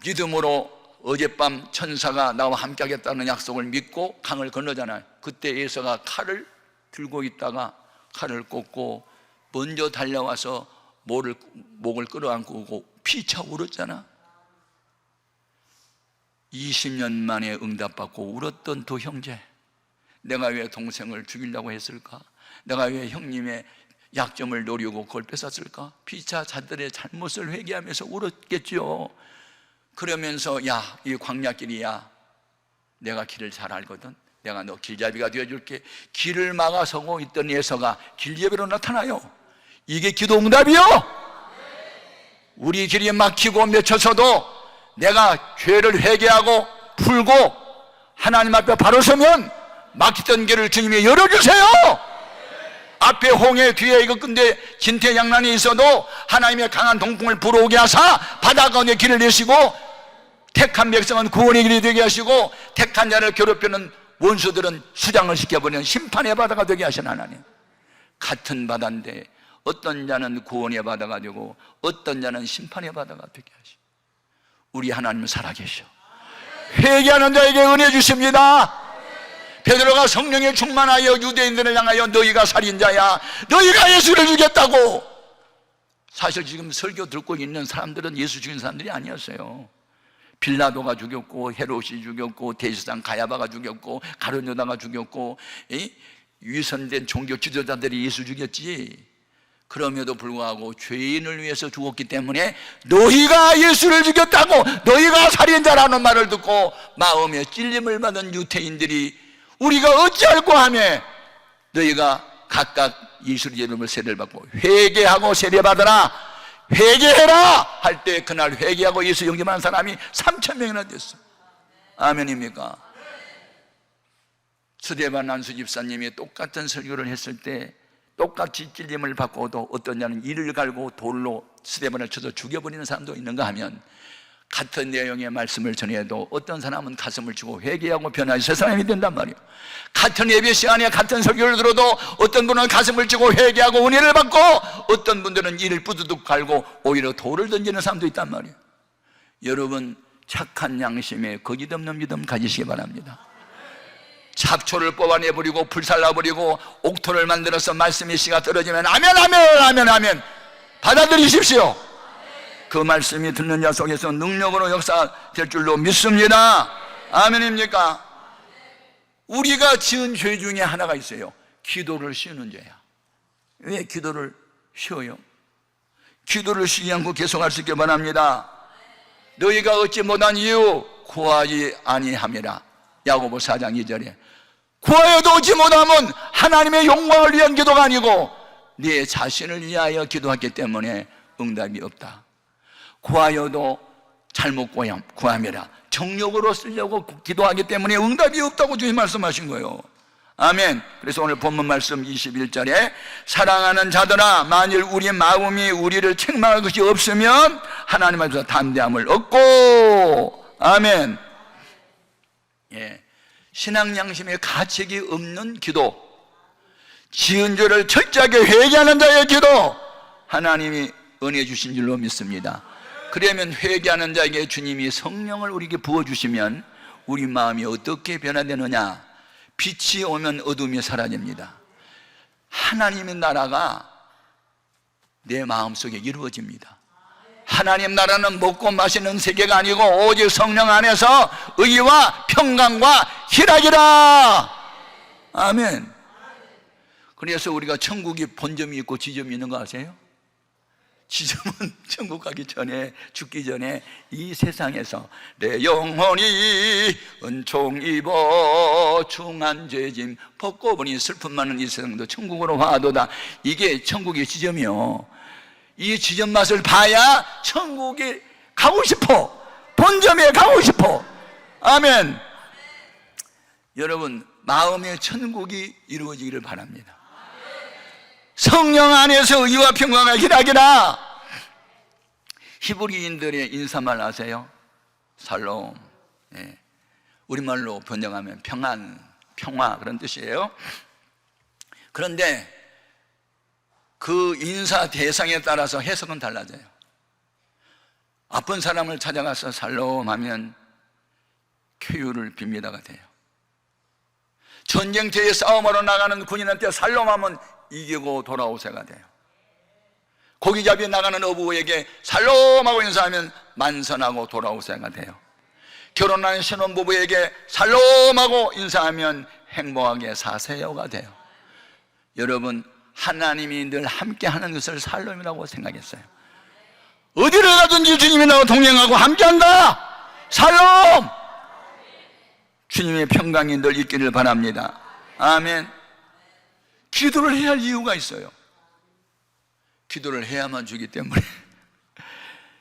믿음으로 어젯밤 천사가 나와 함께 하겠다는 약속을 믿고 강을 건너잖아요. 그때 에서가 칼을 들고 있다가 칼을 꽂고 먼저 달려와서 목을 끌어안고 피차 울었잖아. 20년 만에 응답받고 울었던 두 형제, 내가 왜 동생을 죽이려고 했을까? 내가 왜 형님의 약점을 노리고 그걸 뺏었을까? 피차 자들의 잘못을 회개하면서 울었겠죠. 그러면서 야, 이 광야길이야, 내가 길을 잘 알거든, 내가 너 길잡이가 되어줄게. 길을 막아서고 있던 에서가 길잡이로 나타나요. 이게 기도 응답이요. 우리 길이 막히고 맺혀서도 내가 죄를 회개하고 풀고 하나님 앞에 바로 서면 막히던 길을 주님이 열어주세요. 앞에 홍해, 뒤에 이거 근데 진퇴양난이 있어도 하나님의 강한 동풍을 불어오게 하사 바다 가운데 길을 내시고 택한 백성은 구원의 길이 되게 하시고 택한 자를 괴롭히는 원수들은 수장을 시켜버리는 심판의 바다가 되게 하신 하나님. 같은 바다인데 어떤 자는 구원의 바다가 되고 어떤 자는 심판의 바다가 되게 하시고, 우리 하나님은 살아계셔. 회개하는 자에게 은혜 주십니다. 베드로가 성령에 충만하여 유대인들을 향하여 너희가 살인자야, 너희가 예수를 죽였다고. 사실 지금 설교 듣고 있는 사람들은 예수 죽인 사람들이 아니었어요. 빌라도가 죽였고 헤롯이 죽였고 대제사장 가야바가 죽였고 가룟 유다가 죽였고 위선된 종교 지도자들이 예수 죽였지. 그럼에도 불구하고 죄인을 위해서 죽었기 때문에 너희가 예수를 죽였다고, 너희가 살인자라는 말을 듣고 마음에 찔림을 받은 유태인들이 우리가 어찌할꼬 하며 너희가 각각 예수의 이름을 세례를 받고 회개하고 세례받으라, 회개해라 할 때 그날 회개하고 예수 영접한 사람이 3,000명이나 됐어. 아멘입니까? 스데반 안수 집사님이 똑같은 설교를 했을 때 똑같이 찔림을 받고도 어떤 자는 이를 갈고 돌로 스데반을 쳐서 죽여버리는 사람도 있는가 하면, 같은 내용의 말씀을 전해도 어떤 사람은 가슴을 치고 회개하고 변화해 새 사람이 된단 말이에요. 같은 예배 시간에 같은 설교를 들어도 어떤 분은 가슴을 치고 회개하고 은혜를 받고 어떤 분들은 이를 뿌드득 갈고 오히려 돌을 던지는 사람도 있단 말이에요. 여러분, 착한 양심에 거짓 없는 믿음 가지시기 바랍니다. 잡초를 뽑아내버리고 불살라버리고 옥토를 만들어서 말씀의 씨가 떨어지면 아멘 아멘 아멘 아멘 받아들이십시오. 그 말씀이 듣는 자 속에서 능력으로 역사될 줄로 믿습니다. 아멘입니까? 우리가 지은 죄 중에 하나가 있어요. 기도를 쉬는 죄야. 왜 기도를 쉬어요? 기도를 쉬지 않고 계속할 수 있게 바랍니다. 너희가 얻지 못한 이유 구하지 아니함이라. 야고보 4장 2절에 구하여도 얻지 못하면 하나님의 영광을 위한 기도가 아니고 네 자신을 위하여 기도했기 때문에 응답이 없다. 구하여도 잘못 구함이라. 정욕으로 쓰려고 기도하기 때문에 응답이 없다고 주님 말씀하신 거예요. 아멘. 그래서 오늘 본문 말씀 21절에 사랑하는 자들아, 만일 우리 마음이 우리를 책망할 것이 없으면 하나님 앞에서 담대함을 얻고, 아멘. 예. 신앙 양심의 가책이 없는 기도, 지은 죄를 철저하게 회개하는 자의 기도, 하나님이 은혜 주신 줄로 믿습니다. 그러면 회개하는 자에게 주님이 성령을 우리에게 부어주시면 우리 마음이 어떻게 변화되느냐? 빛이 오면 어둠이 사라집니다. 하나님의 나라가 내 마음속에 이루어집니다. 하나님 나라는 먹고 마시는 세계가 아니고 오직 성령 안에서 의와 평강과 희락이라. 아멘. 그래서 우리가 천국이 본점이 있고 지점이 있는 거 아세요? 지점은 천국 가기 전에, 죽기 전에 이 세상에서 내 영혼이 은총 입어 중한 죄짐 벗고 보니 슬픔 많은 이 세상도 천국으로 와도다. 이게 천국의 지점이요. 이 지점 맛을 봐야 천국에 가고 싶어, 본점에 가고 싶어. 아멘. 여러분, 마음의 천국이 이루어지기를 바랍니다. 성령 안에서 의와 평강을 기다리라. 히브리인들의 인사말 아세요? 살롬. 예. 우리말로 번역하면 평안, 평화, 그런 뜻이에요. 그런데 그 인사 대상에 따라서 해석은 달라져요. 아픈 사람을 찾아가서 살롬 하면 쾌유를 빕니다가 돼요. 전쟁터에 싸움하러 나가는 군인한테 살롬하면 이기고 돌아오세가 돼요. 고기잡이 나가는 어부에게 살롬하고 인사하면 만선하고 돌아오세가 돼요. 결혼한 신혼부부에게 살롬하고 인사하면 행복하게 사세요가 돼요. 여러분, 하나님이 늘 함께하는 것을 살롬이라고 생각했어요. 어디를 가든지 주님이 나와 동행하고 함께한다. 살롬. 주님의 평강이 늘 있기를 바랍니다. 아멘. 기도를 해야 할 이유가 있어요. 기도를 해야만 주기 때문에.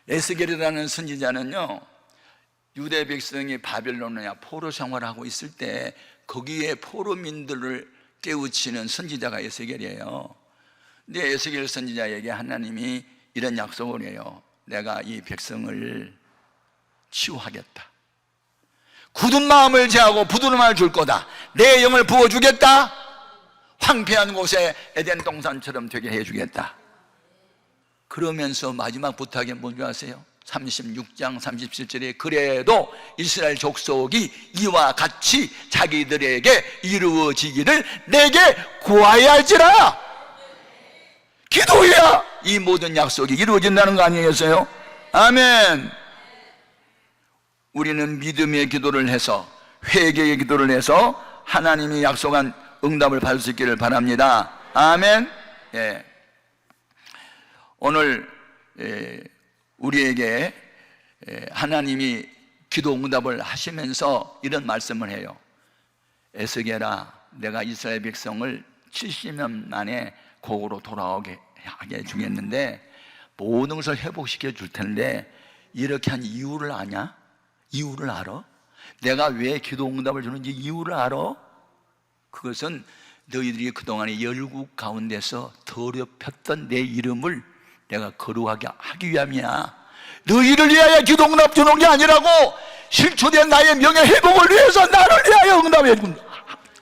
에스겔이라는 선지자는요, 유대 백성이 바벨론에 포로 생활하고 있을 때 거기에 포로민들을 깨우치는 선지자가 에스겔이에요. 근데 에스겔 선지자에게 하나님이 이런 약속을 해요. 내가 이 백성을 치유하겠다. 굳은 마음을 제하고 부드러움을 줄 거다. 내 영을 부어주겠다. 황폐한 곳에 에덴 동산처럼 되게 해주겠다. 그러면서 마지막 부탁이 뭔지 아세요? 36장 37절에 그래도 이스라엘 족속이 이와 같이 자기들에게 이루어지기를 내게 구하여야 할지라. 기도해야 이 모든 약속이 이루어진다는 거 아니겠어요? 아멘. 우리는 믿음의 기도를 해서, 회개의 기도를 해서 하나님이 약속한 응답을 받을 수 있기를 바랍니다. 아멘. 예. 오늘 우리에게 하나님이 기도 응답을 하시면서 이런 말씀을 해요. 에스겔아, 내가 이스라엘 백성을 70년 만에 고국으로 돌아오게 하게 주겠는데 모든 것을 회복시켜 줄 텐데 이렇게 한 이유를 아냐? 이유를 알아? 내가 왜 기도 응답을 주는지 이유를 알아? 그것은 너희들이 그동안에 열국 가운데서 더럽혔던 내 이름을 내가 거룩하게 하기 위함이야. 너희를 위하여 기도 응답 주는 게 아니라고, 실추된 나의 명예 회복을 위해서 나를 위하여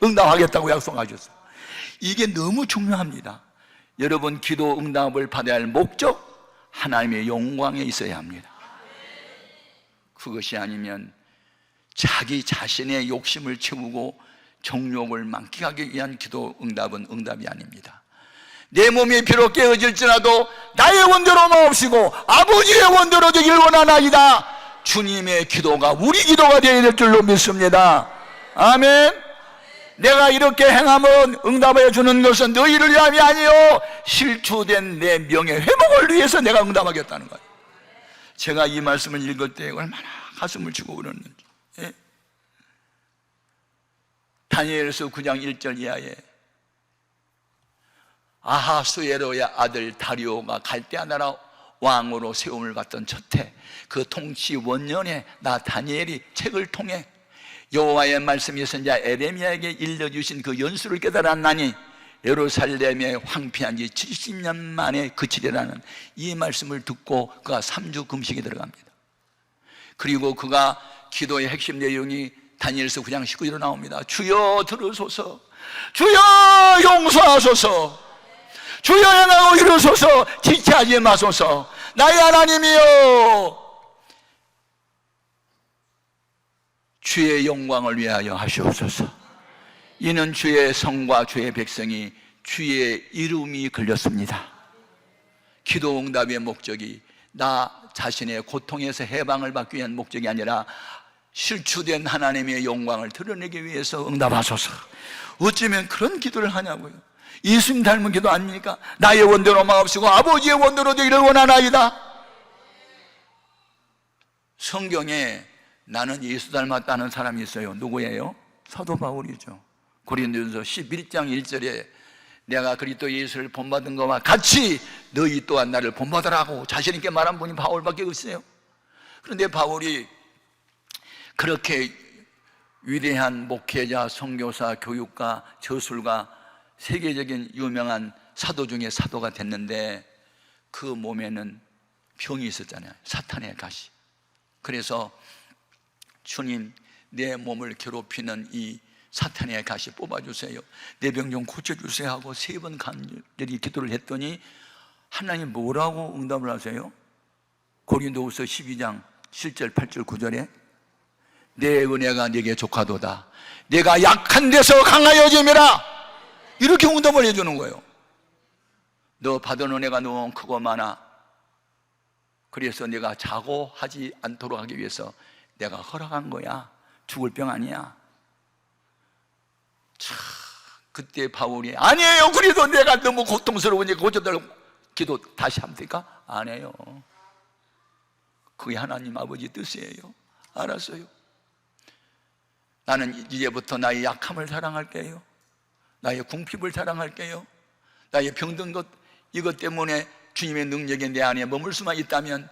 응답하겠다고 약속하셨어요. 이게 너무 중요합니다. 여러분, 기도 응답을 받아야 할 목적, 하나님의 영광에 있어야 합니다. 그것이 아니면 자기 자신의 욕심을 채우고 정욕을 만끽하기 위한 기도 응답은 응답이 아닙니다. 내 몸이 비록 깨어질지라도 나의 원대로 마옵시고 아버지의 원대로 되길 원하나이다. 주님의 기도가 우리 기도가 되어야 될 줄로 믿습니다. 아멘. 내가 이렇게 행함은 응답해 주는 것은 너희를 위함이 아니요 실추된 내 명예 회복을 위해서 내가 응답하겠다는 거예요. 제가 이 말씀을 읽을 때 얼마나 가슴을 치고 울었는지. 예? 다니엘서 9장 1절 이하에 아하수에로의 아들 다리오가 갈대아 나라 왕으로 세움을 받던 첫해 그 통치 원년에 나 다니엘이 책을 통해 여호와의 말씀이 선지자 에레미야에게 일러주신 그 연수를 깨달았나니 예루살렘에 황폐한 지 70년 만에 그치리라는 이 말씀을 듣고 그가 3주 금식에 들어갑니다. 그리고 그가 기도의 핵심 내용이 다니엘서 9장 19절로 나옵니다. 주여 들으소서, 주여 용서하소서, 주여 행하고 이루소서, 지체하지 마소서. 나의 하나님이여, 주의 영광을 위하여 하시옵소서. 이는 주의 성과 주의 백성이 주의 이름이 걸렸습니다. 기도 응답의 목적이 나 자신의 고통에서 해방을 받기 위한 목적이 아니라 실추된 하나님의 영광을 드러내기 위해서 응답하소서. 어쩌면 그런 기도를 하냐고요. 예수님 닮은 기도 아닙니까? 나의 원대로 마옵시고 아버지의 원대로 되기를 원하나이다. 성경에 나는 예수 닮았다는 사람이 있어요. 누구예요? 사도 바울이죠. 고린도전서 11장 1절에 내가 그리스도 예수를 본받은 것과 같이 너희 또한 나를 본받으라고 자신 있게 말한 분이 바울밖에 없어요. 그런데 바울이 그렇게 위대한 목회자, 선교사, 교육가, 저술가, 세계적인 유명한 사도 중에 사도가 됐는데 그 몸에는 병이 있었잖아요. 사탄의 가시. 그래서 주님, 내 몸을 괴롭히는 이 사탄의 가시 뽑아주세요, 내 병 좀 고쳐주세요 하고 3번 간절히 기도를 했더니 하나님 뭐라고 응답을 하세요? 고린도후서 12장 7절 8절 9절에 내 은혜가 네게 족하도다, 내가 약한 데서 강하여짐이라, 이렇게 응답을 해주는 거예요. 너 받은 은혜가 너무 크고 많아. 그래서 내가 자고하지 않도록 하기 위해서 내가 허락한 거야. 죽을 병 아니야. 참, 그때 바울이 아니에요, 그래도 내가 너무 고통스러우니까 고쳐달라고 기도 다시 합니까? 안 해요. 그게 하나님 아버지 뜻이에요. 알았어요. 나는 이제부터 나의 약함을 사랑할게요. 나의 궁핍을 사랑할게요. 나의 병든 것, 이것 때문에 주님의 능력이 내 안에 머물 수만 있다면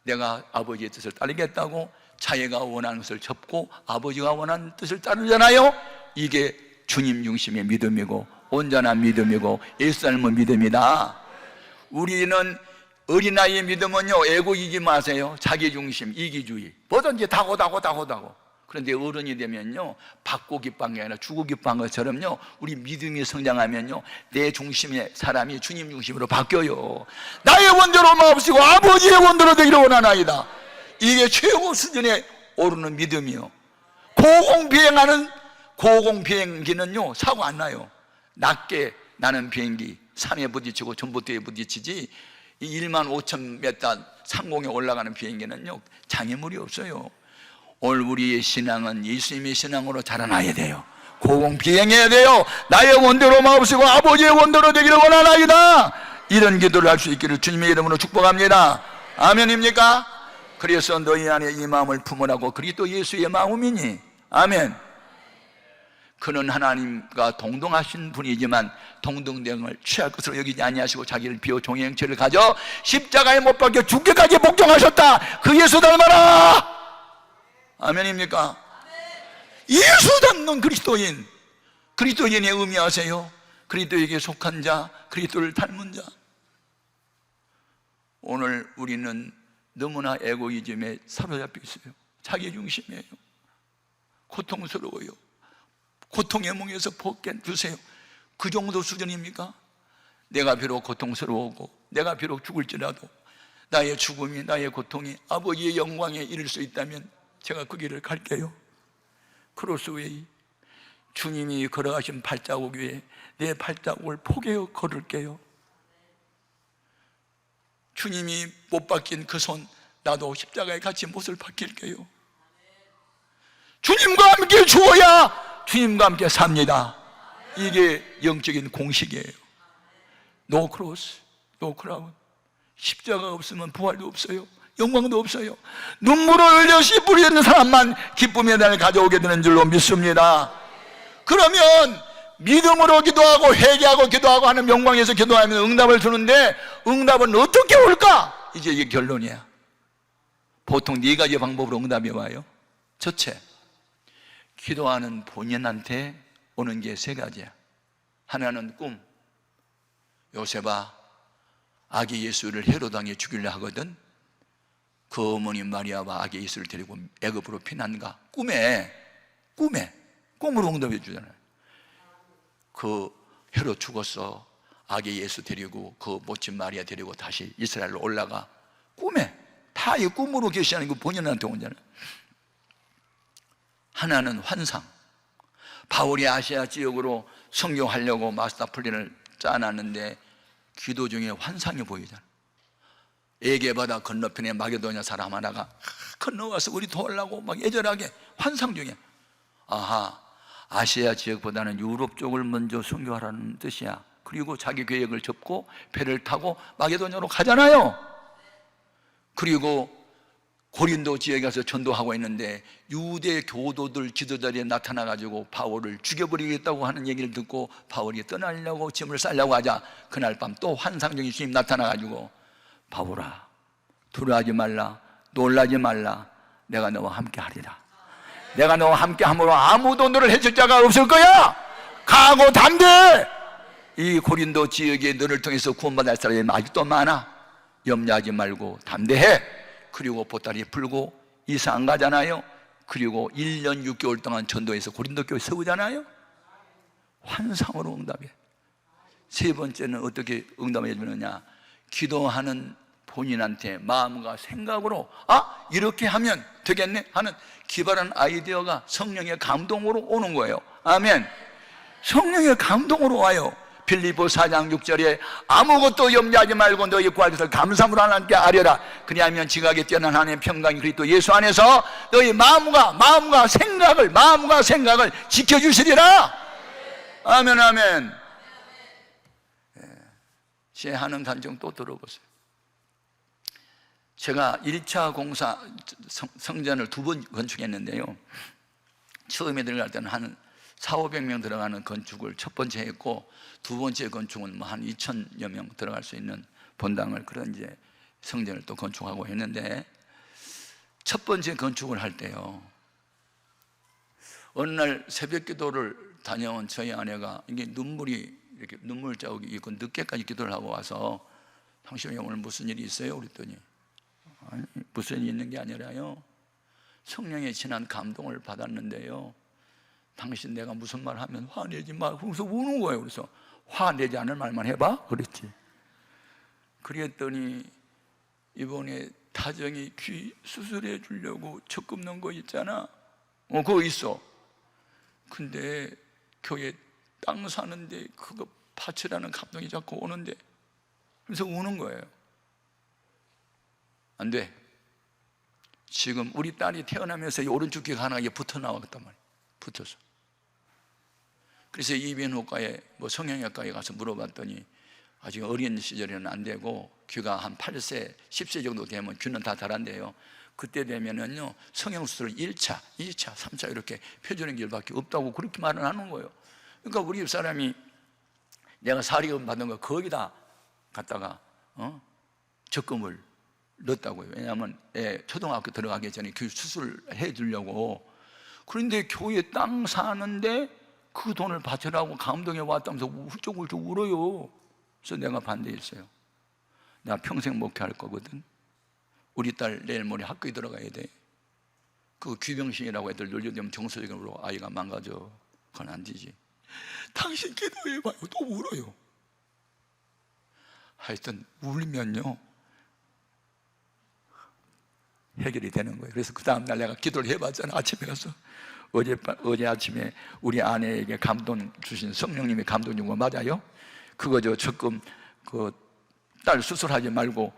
내가 아버지의 뜻을 따르겠다고 자기가 원하는 것을 접고 아버지가 원하는 뜻을 따르잖아요. 이게 주님 중심의 믿음이고 온전한 믿음이고 예수 닮은 믿음이다. 우리는 어린아이의 믿음은요, 에고이지 마세요. 자기중심, 이기주의, 뭐든지 다고. 그런데 어른이 되면요, 받고 기뻐한 게 아니라 주고 기뻐한 것처럼요, 우리 믿음이 성장하면요, 내 중심의 사람이 주님 중심으로 바뀌어요. 나의 원대로 마옵시고 아버지의 원대로 되기를 원하나이다. 이게 최고 수준에 오르는 믿음이요. 고공비행기는요 사고 안 나요. 낮게 나는 비행기 산에 부딪히고 전봇대에 부딪히지, 이 15,000m 상공에 올라가는 비행기는요 장애물이 없어요. 오늘 우리의 신앙은 예수님의 신앙으로 자라나야 돼요. 고공비행해야 돼요. 나의 원대로 마옵시고 아버지의 원대로 되기를 원하나이다. 이런 기도를 할 수 있기를 주님의 이름으로 축복합니다. 아멘입니까? 그래서 너희 안에 이 마음을 품으라고 그리스도 예수의 마음이니. 아멘. 그는 하나님과 동등하신 분이지만 동등됨을 취할 것으로 여기지 아니하시고 자기를 비워 종의 형체를 가져 십자가에 못 박혀 죽기까지 복종하셨다. 그 예수 닮아라. 아멘입니까? 예수 닮는 그리스도인, 그리스도인의 의미하세요. 그리스도에게 속한 자, 그리스도를 닮은 자. 오늘 우리는 너무나 에고이즘에 사로잡혀 있어요. 자기중심이에요. 고통스러워요. 고통의 몽에서 벗겨주세요. 그 정도 수준입니까? 내가 비록 고통스러우고 내가 비록 죽을지라도 나의 죽음이, 나의 고통이 아버지의 영광에 이를 수 있다면 제가 그 길을 갈게요. 크로스웨이, 주님이 걸어가신 발자국 위에 내 발자국을 포개어 걸을게요. 주님이 못 박힌 그 손, 나도 십자가에 같이 못을 박힐게요. 주님과 함께 죽어야 주님과 함께 삽니다. 이게 영적인 공식이에요. 노 크로스, 노 크라운. 십자가 없으면 부활도 없어요. 영광도 없어요. 눈물을 흘려시 뿌리는 사람만 기쁨의 날을 가져오게 되는 줄로 믿습니다. 그러면 믿음으로 기도하고 회개하고 기도하고 하는 영광에서 기도하면 응답을 주는데 응답은 어떻게 올까? 이제 이게 결론이야. 보통 4가지 방법으로 응답이 와요. 첫째, 기도하는 본인한테 오는 게 3가지야. 하나는 꿈. 요셉아, 아기 예수를 헤롯 왕이 죽이려 하거든. 그 어머니 마리아와 아기 예수를 데리고 애굽으로 피난가. 꿈으로 응답해 주잖아요. 그 헤롯 죽었어. 아기 예수 데리고 그 모친 마리아 데리고 다시 이스라엘로 올라가. 꿈에 다 이 꿈으로 계시하는 거 본인한테 오잖아요. 하나는 환상. 바울이 아시아 지역으로 성경하려고 마스터 플랜을 짜놨는데 기도 중에 환상이 보이잖아. 에게바다 건너편에 마게도냐 사람 하나가 건너와서 우리 도와려고 막 애절하게 환상 중에, 아하, 아시아 지역보다는 유럽 쪽을 먼저 선교하라는 뜻이야. 그리고 자기 계획을 접고 배를 타고 마게도냐로 가잖아요. 그리고 고린도 지역에 가서 전도하고 있는데 유대 교도들 지도자들이 나타나가지고 바울을 죽여버리겠다고 하는 얘기를 듣고 바울이 떠나려고 짐을 싸려고 하자 그날 밤 또 환상적인 주님 나타나가지고 바울아, 두려워하지 말라, 놀라지 말라, 내가 너와 함께 하리라. 내가 너와 함께 함으로 아무도 너를 해칠 자가 없을 거야. 강하고 담대해. 이 고린도 지역에 너를 통해서 구원받을 사람이 아직도 많아. 염려하지 말고 담대해. 그리고 보따리 풀고 이사 안 가잖아요. 그리고 1년 6개월 동안 전도해서 고린도 교회 세우잖아요. 환상으로 응답해. 세 번째는 어떻게 응답해 주느냐, 기도하는 본인한테 마음과 생각으로 이렇게 하면 되겠네 하는 기발한 아이디어가 성령의 감동으로 오는 거예요. 아멘. 성령의 감동으로 와요. 빌립보 4장 6절에 아무것도 염려하지 말고 너희 구할 것을 감사함으로 하나님께 아뢰라. 그리하면 지각에 뛰어난 하나님의 평강이 그리스도 예수 안에서 너희 마음과 생각을 지켜주시리라. 아멘, 아멘. 제 하는 간증 또 들어보세요. 제가 1차 공사 성전을 2번 건축했는데요, 처음에 들어갈 때는 한 400~500명 들어가는 건축을 첫 번째 했고, 두 번째 건축은 뭐 한 2000여 명 들어갈 수 있는 본당을, 그런 이제 성전을 또 건축하고 했는데, 첫 번째 건축을 할 때요, 어느 날 새벽 기도를 다녀온 저희 아내가 이게 눈물이 이렇게 눈물 자국이 있고 늦게까지 기도를 하고 와서 당신이 오늘 무슨 일이 있어요? 그랬더니 아니, 무슨 일이 있는 게 아니라요, 성령의 진한 감동을 받았는데요, 당신 내가 무슨 말 하면 화내지 마. 그래서 우는 거예요. 그래서 화내지 않을 말만 해봐 그랬지. 그랬더니 이번에 다정히 귀 수술해 주려고 적금 넣은 거 있잖아, 그거 있어. 근데 교회 땅 사는데 그거 바치라는 감동이 자꾸 오는데, 그래서 우는 거예요. 안 돼. 지금 우리 딸이 태어나면서 이 오른쪽 귀가 하나 붙어 나왔단 말이에요. 붙어서. 그래서 이비인후과에 뭐 성형외과에 가서 물어봤더니 아직 어린 시절에는 안 되고 귀가 한 8세, 10세 정도 되면 귀는 다 자란대요. 그때 되면은요, 성형수술을 1차, 2차, 3차 이렇게 펴주는 길밖에 없다고 그렇게 말을 하는 거예요. 그러니까 우리 집사람이 내가 사리금 받은 거 거기다 갖다가 적금을 넣었다고요. 왜냐하면 초등학교 들어가기 전에 그 수술을 해주려고. 그런데 교회 땅 사는데 그 돈을 바치라고 감동에 왔다면서 훌쩍훌쩍 울어요. 그래서 내가 반대했어요. 나 평생 목회할 거거든. 우리 딸 내일 모레 학교에 들어가야 돼. 그 귀병신이라고 애들 놀려대면 정서적으로 아이가 망가져. 그건 안 되지. 당신 기도해봐요. 또 울어요. 하여튼 울면요 해결이 되는 거예요. 그래서 그 다음날 내가 기도를 해봤잖아. 아침에 가서 어제 아침에 우리 아내에게 감동 주신 성령님이 감동 준 거 맞아요? 그거 저 적금 그 딸 수술하지 말고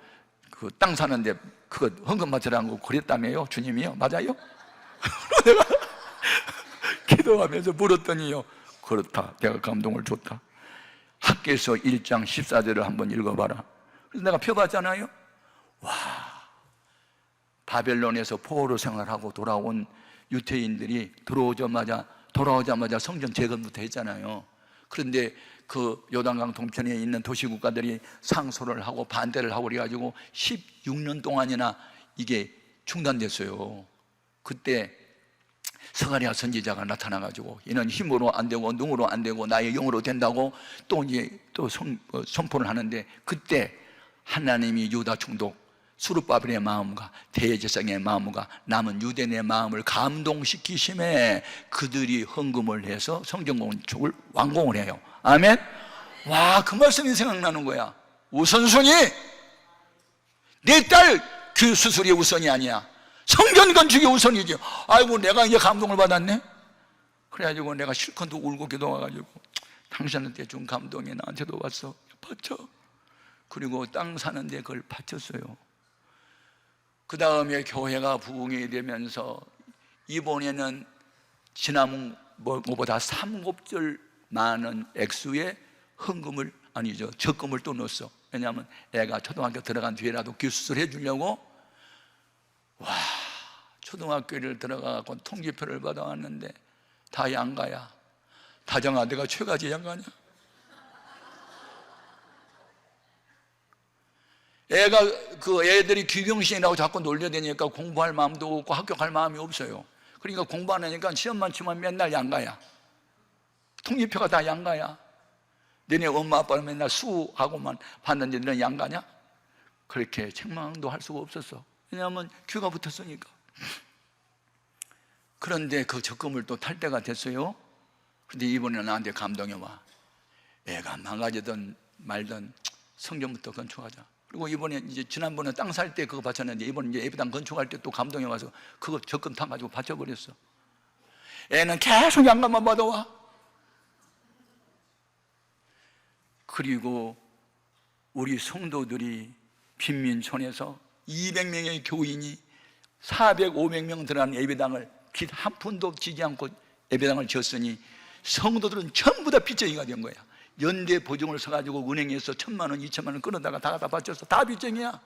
그 땅 사는데 그거 헌금 바치라는 거 그랬다며요? 주님이요? 맞아요? 내가 기도하면서 물었더니요, 그렇다. 내가 감동을 줬다. 학개서 1장 14절을 한번 읽어봐라. 그래서 내가 펴봤잖아요. 와, 바벨론에서 포로로 생활하고 돌아온 유태인들이 돌아오자마자 성전 재건부터 했잖아요. 그런데 그 요단강 동편에 있는 도시국가들이 상소를 하고 반대를 하고 그래가지고 16년 동안이나 이게 중단됐어요. 그때 스가랴 선지자가 나타나가지고 이는 힘으로 안 되고 능으로 안 되고 나의 영으로 된다고 또 선포를 하는데, 그때 하나님이 유다 총독 수르바벨의 마음과 대제사장의 마음과 남은 유대인의 마음을 감동시키심에 그들이 헌금을 해서 성전 건축을 완공을 해요. 아멘. 와, 그 말씀이 생각나는 거야. 우선순위, 내 딸 그 수술이 우선이 아니야. 성전 건축이 우선이지. 아이고, 내가 이제 감동을 받았네. 그래가지고 내가 실컷 울고 기도와가지고 당신한테 준 감동이 나한테도 왔어. 바쳐. 그리고 땅 사는데 그걸 바쳤어요. 그 다음에 교회가 부흥이 되면서 이번에는 지난번보다 3곱절 많은 액수의 헌금을 아니죠, 적금을 또 넣었어. 왜냐하면 애가 초등학교 들어간 뒤에라도 기수술 해주려고. 와, 초등학교를 들어가고 통지표를 받아왔는데 다 양가야. 다정아, 내가 최가지 양가냐? 애들이 귀경신이라고 자꾸 놀려대니까 공부할 마음도 없고 학교 갈 마음이 없어요. 그러니까 공부 안 하니까 시험만 치면 맨날 양가야. 통지표가 다 양가야. 너네 엄마 아빠는 맨날 수하고만 봤는데 너는 양가냐? 그렇게 책망도 할 수가 없었어. 왜냐하면 귀가 붙었으니까. 그런데 그 적금을 또 탈 때가 됐어요. 그런데 이번에 나한테 감동이 와. 애가 망가지든 말든 성경부터 건축하자. 그리고 이번에 이제 지난번에 땅 살 때 그거 바쳤는데 이번에 이제 예배당 건축할 때 또 감동이 와서 그거 적금 타가지고 바쳐버렸어. 애는 계속 양가만 받아와. 그리고 우리 성도들이 빈민촌에서 200명의 교인이 400, 500명 들어가는 예배당을 빚 한 푼도 지지 않고 예배당을 지었으니 성도들은 전부 다 빚쟁이가 된 거야. 연대 보증을 서가지고 은행에서 1,000만 원, 2,000만 원 끊어다가 다 바쳤어. 다 빚쟁이야.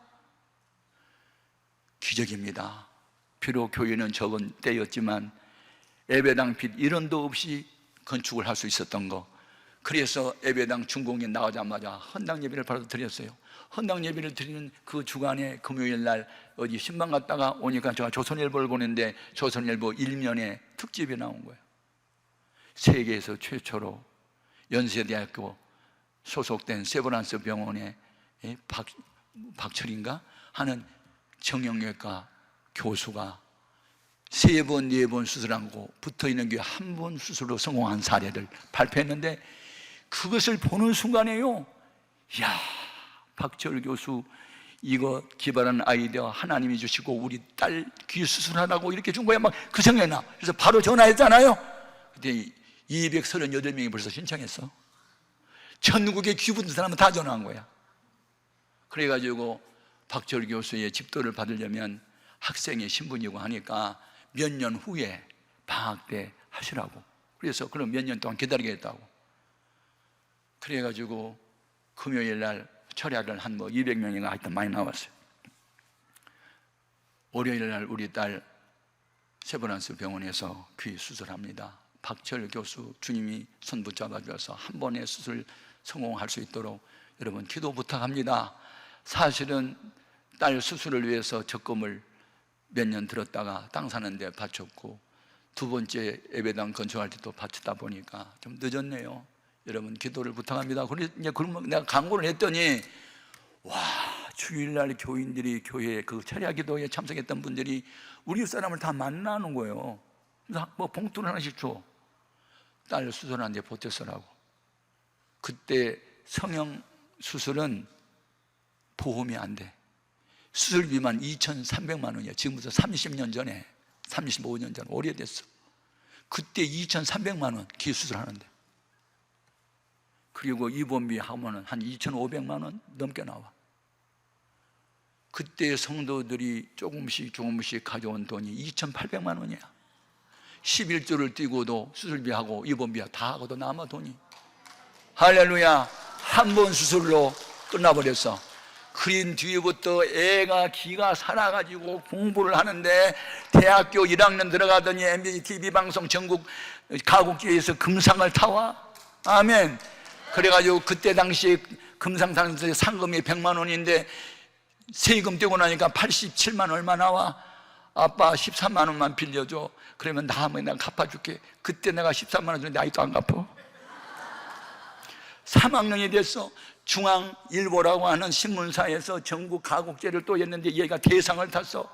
기적입니다. 비록 교회는 적은 때였지만 예배당 빚 1원도 없이 건축을 할 수 있었던 거. 그래서 예배당 준공이 나가자마자 헌당 예배를 바로 드렸어요. 헌당 예배를 드리는 그 주간에 금요일 날 어디 신방 갔다가 오니까 제가 조선일보를 보는데 조선일보 일면에 특집이 나온 거예요. 세계에서 최초로 연세대학교 소속된 세브란스 병원에 박철인가 하는 정형외과 교수가 3번, 4번 수술하고 붙어있는 게 한 번 수술로 성공한 사례를 발표했는데 그것을 보는 순간에요, 이야, 박철 교수 이거 기발한 아이디어 하나님이 주시고 우리 딸 귀 수술하라고 이렇게 준 거야. 막 그 생각이 나. 그래서 바로 전화했잖아요. 그때 238명이 벌써 신청했어. 전국에 귀 붙은 사람은 다 전화한 거야. 그래가지고 박철 교수의 집도를 받으려면 학생의 신분이고 하니까 몇 년 후에 방학 때 하시라고. 그래서 그럼 몇 년 동안 기다리겠다고. 그래가지고 금요일 날 철야를 한 200명인가 하여튼 많이 나왔어요. 월요일 날 우리 딸 세브란스 병원에서 귀 수술합니다. 박철 교수 주님이 손 붙잡아 주셔서 한 번의 수술 성공할 수 있도록 여러분 기도 부탁합니다. 사실은 딸 수술을 위해서 적금을 몇 년 들었다가 땅 사는데 바쳤고 두 번째 예배당 건축할 때도 바쳤다 보니까 좀 늦었네요. 여러분 기도를 부탁합니다. 그러면 내가 광고를 했더니 와, 주일날 교인들이 교회 그 철야 기도에 참석했던 분들이 우리 사람을 다 만나는 거예요. 그래서 봉투를 하나씩 줘. 딸 수술하는데 보태서라고. 그때 성형 수술은 보험이 안 돼. 수술비만 2,300만 원이야. 지금부터 30년 전에, 35년 전, 오래됐어. 그때 2,300만 원 귀 수술하는데. 그리고 입원비 하면은 한 2,500만 원 넘게 나와. 그때 성도들이 조금씩 가져온 돈이 2,800만 원이야. 11조를 띄고도 수술비하고 입원비 다 하고도 남아 돈이. 할렐루야. 한 번 수술로 끝나버렸어. 그린 뒤부터 애가 기가 살아가지고 공부를 하는데 대학교 1학년 들어가더니 MBC TV 방송 전국 가곡지에서 금상을 타와. 아멘. 그래가지고 그때 당시 금상 타는데 상금이 100만 원인데 세금 떼고 나니까 87만 얼마 나와. 아빠 13만 원만 빌려줘. 그러면 다음에 내가 갚아줄게. 그때 내가 13만 원 줬는데 아직도 안 갚아. 3학년이 됐어. 중앙일보라고 하는 신문사에서 전국 가곡제를 또 했는데 얘가 대상을 탔어.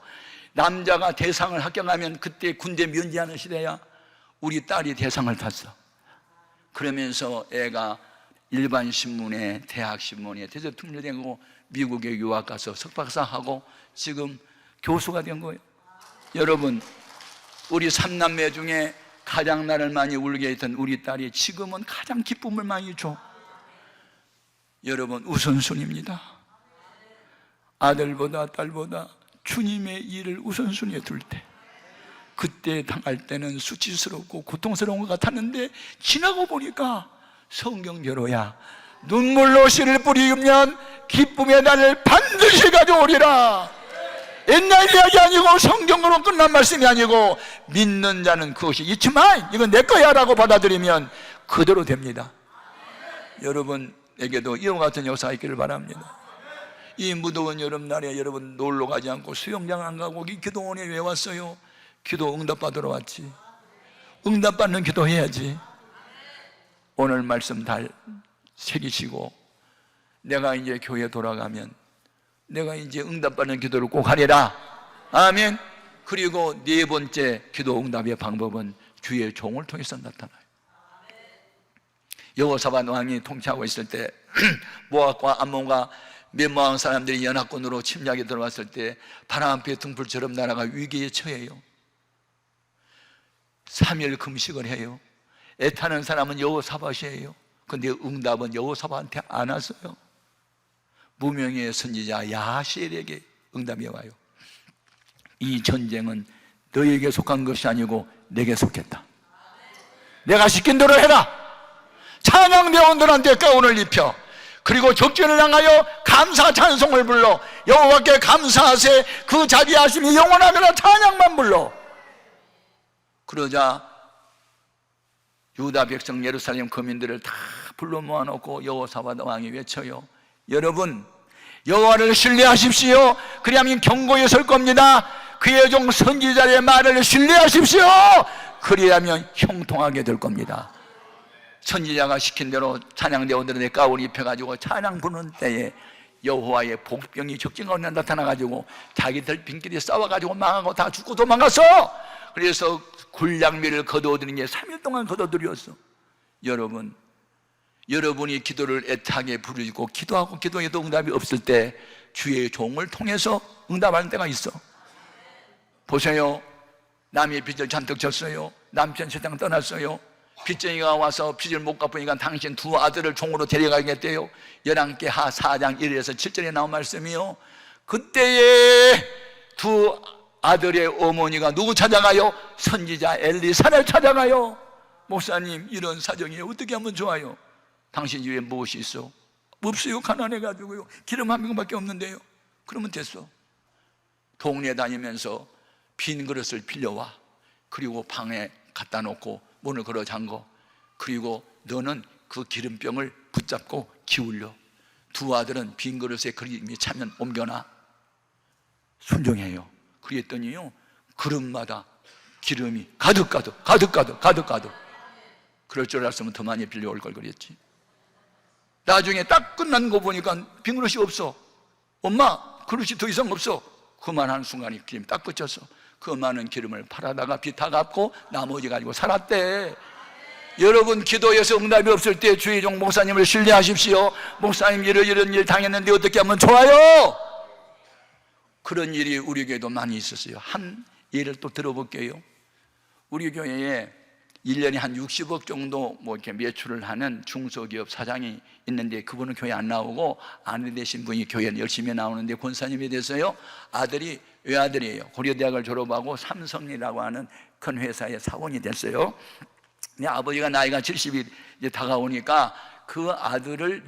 남자가 대상을 합격하면 그때 군대 면제하는 시대야. 우리 딸이 대상을 탔어. 그러면서 애가 일반 신문에, 대학 신문에 대대통령되고 미국에 유학 가서 석박사하고 지금 교수가 된 거예요. 여러분, 우리 3남매 중에 가장 나를 많이 울게 했던 우리 딸이 지금은 가장 기쁨을 많이 줘. 여러분, 우선순위입니다. 아들보다 딸보다 주님의 일을 우선순위에 둘 때, 그때 당할 때는 수치스럽고 고통스러운 것 같았는데 지나고 보니까 성경대로야. 눈물로 씨를 뿌리면 기쁨의 날을 반드시 가져오리라. 옛날 이야기 아니고 성경으로 끝난 말씀이 아니고 믿는 자는 그것이 있지만 이건 내 거야 라고 받아들이면 그대로 됩니다. 여러분에게도 이와 같은 역사가 있기를 바랍니다. 이 무더운 여름날에 여러분 놀러 가지 않고 수영장 안 가고 이 기도원에 왜 왔어요? 기도 응답받으러 왔지. 응답받는 기도해야지. 오늘 말씀 잘 새기시고 내가 이제 교회 돌아가면 내가 이제 응답받는 기도를 꼭 하리라. 아멘. 그리고 네 번째 기도 응답의 방법은 주의 종을 통해서 나타나요. 여호사밧 왕이 통치하고 있을 때 모압과 암몬과 滅모항 사람들이 연합군으로 침략에 들어왔을 때 바람앞에 등불처럼 나라가 위기에 처해요. 3일 금식을 해요. 애타는 사람은 여호사밧이에요. 근데 응답은 여호사밧한테 안 왔어요. 무명의 선지자 야하시엘에게 응답이 와요. 이 전쟁은 너에게 속한 것이 아니고 내게 속했다. 내가 시킨 대로 해라. 찬양대원들한테 가운을 입혀 그리고 적진을 향하여 감사 찬송을 불러 여호와께 감사하세. 그 자비하심이 영원하리라. 찬양만 불러. 그러자 유다 백성 예루살렘 거민들을 다 불러 모아놓고 여호사밧 왕이 외쳐요. 여러분 여호와를 신뢰하십시오. 그리하면 경고에 설 겁니다. 그의 종 선지자의 말을 신뢰하십시오. 그리하면 형통하게 될 겁니다. 선지자가 시킨 대로 찬양대원들의 가운을 입혀가지고 찬양 부르는 때에 여호와의 복병이 적진 가운데 나타나가지고 자기들 빈끼리 싸워가지고 망하고 다 죽고 도망갔어. 그래서 군량미를 거두어들인 게 3일 동안 거두어들였어. 여러분이 기도를 애타게 부르고 기도하고 기도해도 응답이 없을 때 주의 종을 통해서 응답하는 때가 있어. 보세요. 남의 빚을 잔뜩 졌어요. 남편 세상 떠났어요. 빚쟁이가 와서 빚을 못 갚으니까 당신 두 아들을 종으로 데려가겠대요. 열왕기하 4장 1에서 7절에 나온 말씀이요. 그때에 두 아들의 어머니가 누구 찾아가요? 선지자 엘리사를 찾아가요. 목사님 이런 사정이 어떻게 하면 좋아요? 당신 집에 무엇이 있어? 없어요. 가난해가지고요. 기름 한 병밖에 없는데요. 그러면 됐어. 동네 다니면서 빈 그릇을 빌려와. 그리고 방에 갖다 놓고 문을 걸어 잠궈. 그리고 너는 그 기름병을 붙잡고 기울여. 두 아들은 빈 그릇에 그림이 차면 옮겨놔. 순종해요. 그랬더니요 그릇마다 기름이 가득 그럴 줄 알았으면 더 많이 빌려올 걸 그랬지. 나중에 딱 끝난 거 보니까 빈 그릇이 없어. 엄마 그릇이 더 이상 없어. 그만한 순간에 기름이 딱 그쳤어. 그 많은 기름을 팔아다가 빚 다 갚고 나머지 가지고 살았대. 여러분 기도해서 응답이 없을 때 주의 종 목사님을 신뢰하십시오. 목사님 이런 일 당했는데 어떻게 하면 좋아요? 그런 일이 우리 교회도 많이 있었어요. 한 예를 또 들어볼게요. 우리 교회에 1년에 한 60억 정도 뭐 이렇게 매출을 하는 중소기업 사장이 있는데 그분은 교회 안 나오고 아내 되신 분이 교회에 열심히 나오는데 권사님이 돼서요. 아들이 외아들이에요. 고려대학을 졸업하고 삼성이라고 하는 큰 회사의 사원이 됐어요. 근데 아버지가 나이가 70이 이제 다가오니까 그 아들을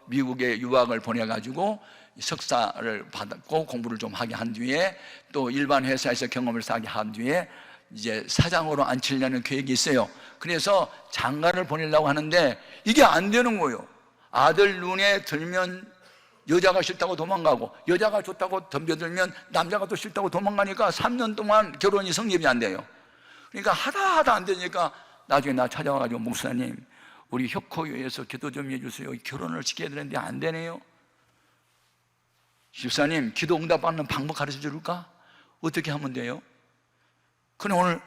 미국에 유학을 보내가지고 석사를 받았고 공부를 좀 하게 한 뒤에 또 일반 회사에서 경험을 쌓게 한 뒤에 이제 사장으로 앉히려는 계획이 있어요. 그래서 장가를 보내려고 하는데 이게 안 되는 거예요. 아들 눈에 들면 여자가 싫다고 도망가고 여자가 좋다고 덤벼들면 남자가 또 싫다고 도망가니까 3년 동안 결혼이 성립이 안 돼요. 그러니까 하다 안 되니까 나중에 나 찾아와가지고 목사님 우리 혁호교회에서 기도 좀 해주세요. 결혼을 시켜야 되는데 안 되네요. 집사님 기도 응답받는 방법 가르쳐 줄까? 어떻게 하면 돼요? 그럼 오늘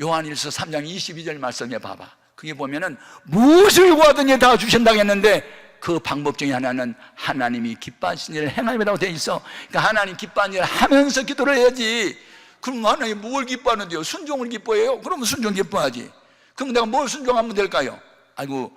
요한일서 3장 22절 말씀에 봐봐. 그게 보면은 무엇을 구하든지 다 주신다고 했는데 그 방법 중에 하나는 하나님이 기뻐하시는 일을 행함이라고 되어 있어. 그러니까 하나님 기뻐하는 일을 하면서 기도를 해야지. 그럼 하나님 뭘 기뻐하는데요? 순종을 기뻐해요? 그러면 순종 기뻐하지. 그럼 내가 뭘 순종하면 될까요? 아이고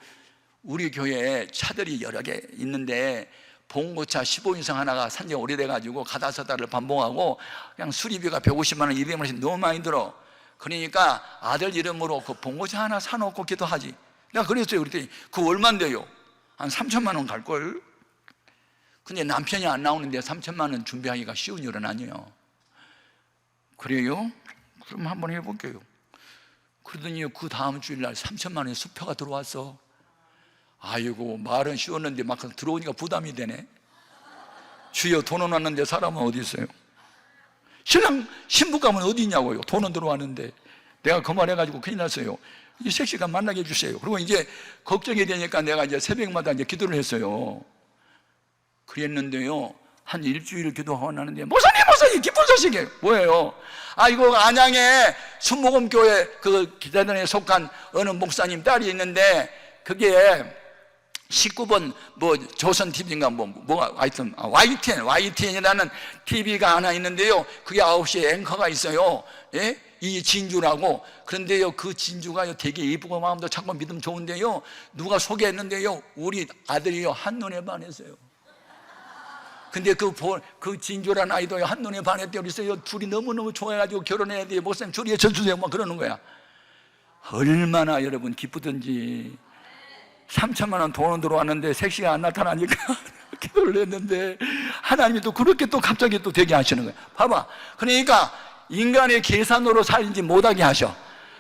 우리 교회에 차들이 여러 개 있는데 봉고차 15인승 하나가 산지 오래돼가지고 가다서다를 반복하고 그냥 수리비가 150만 원, 200만 원씩 너무 많이 들어. 그러니까 아들 이름으로 그 봉고차 하나 사놓고 기도하지. 내가 그랬어요. 그랬더니 그거 얼만데요? 한 3천만 원 갈걸. 근데 남편이 안 나오는데 3천만 원 준비하기가 쉬운 일은 아니에요. 그래요? 그럼 한번 해볼게요. 그러더니 그 다음 주일날 3천만 원의 수표가 들어왔어. 아이고, 말은 쉬웠는데 막상 들어오니까 부담이 되네. 주여, 돈은 왔는데 사람은 어디 있어요? 신랑 신부감은 어디 있냐고요. 돈은 들어왔는데. 내가 그 말 해가지고 큰일 났어요. 이 섹시가 만나게 해주세요. 그리고 이제 걱정이 되니까 내가 이제 새벽마다 이제 기도를 했어요. 그랬는데요, 한 일주일 기도하고 나는데, 목사님 기쁜 소식이에요. 뭐예요? 아, 이거 안양에 순복음교회 그 기자단에 속한 어느 목사님 딸이 있는데, 그게 19번 뭐 조선TV인가 뭐가 하여튼 YTN이라는 TV가 하나 있는데요, 그게 9시에 앵커가 있어요. 예? 이 진주라고. 그런데요, 그 진주가 되게 예쁘고 마음도 참고 믿음 좋은데요, 누가 소개했는데요, 우리 아들이요 한눈에 반했어요. 근데 그 진주란 아이도 한눈에 반했대요. 그래서 둘이 너무너무 좋아해가지고 결혼해야 돼요. 목사님 줄이에 져주세요. 막 그러는 거야. 얼마나 여러분 기쁘든지. 3천만 원 돈은 들어왔는데 색시가 안 나타나니까 기도를 했는데, 하나님이 또 그렇게 또 갑자기 또 되게 하시는 거야. 봐봐. 그러니까 인간의 계산으로 살지 못하게 하셔.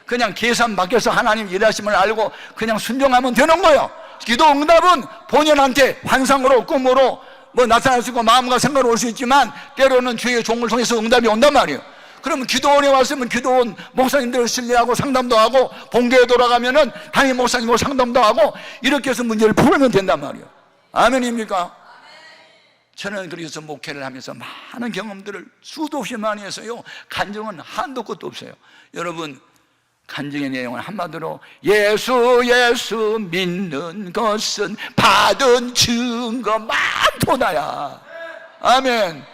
그냥 계산 맡겨서 하나님 일하심을 알고 그냥 순종하면 되는 거예요. 기도 응답은 본인한테 환상으로 꿈으로 뭐 나타날 수 있고 마음과 생각으로 올 수 있지만, 때로는 주의 종을 통해서 응답이 온단 말이에요. 그러면 기도원에 왔으면 기도원 목사님들을 신뢰하고 상담도 하고, 본교에 돌아가면은 담임 목사님하고 상담도 하고, 이렇게 해서 문제를 풀면 된단 말이에요. 아멘입니까? 저는 그래서 목회를 하면서 많은 경험들을 수도 없이 많이 해서요, 간증은 한도 끝도 없어요. 여러분, 간증의 내용은 한마디로 예수 믿는 것은 받은 증거 많도다야. 아멘.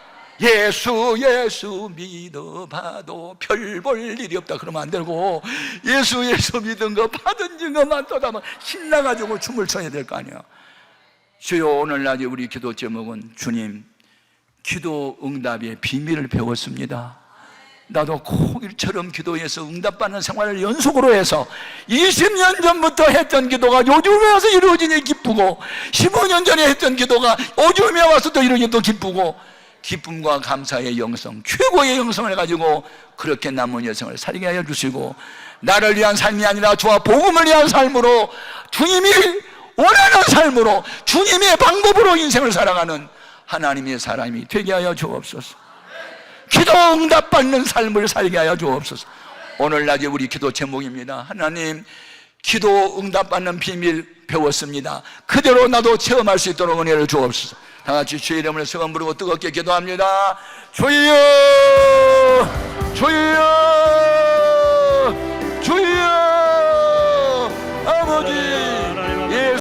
예수 믿어봐도 별 볼 일이 없다 그러면 안 되고, 예수 믿은 거 받은 증거 많도다 막 신나가지고 춤을 춰야 될 거 아니야. 주여, 오늘날 우리 기도 제목은 주님, 기도 응답의 비밀을 배웠습니다. 나도 꼭 일처럼 기도해서 응답받는 생활을 연속으로 해서 20년 전부터 했던 기도가 요즘에 와서 이루어지니 기쁘고, 15년 전에 했던 기도가 요즘에 와서 또 이루어지니 또 기쁘고, 기쁨과 감사의 영성, 최고의 영성을 가지고 그렇게 남은 여생을 살게 하여 주시고, 나를 위한 삶이 아니라 주와 복음을 위한 삶으로, 주님이 원하는 삶으로, 주님의 방법으로 인생을 살아가는 하나님의 사람이 되게 하여 주옵소서. 기도 응답받는 삶을 살게 하여 주옵소서. 오늘날 우리 기도 제목입니다. 하나님, 기도 응답받는 비밀 배웠습니다. 그대로 나도 체험할 수 있도록 은혜를 주옵소서. 다 같이 주의 이름을 성은 부르고 뜨겁게 기도합니다. 주여, 주여.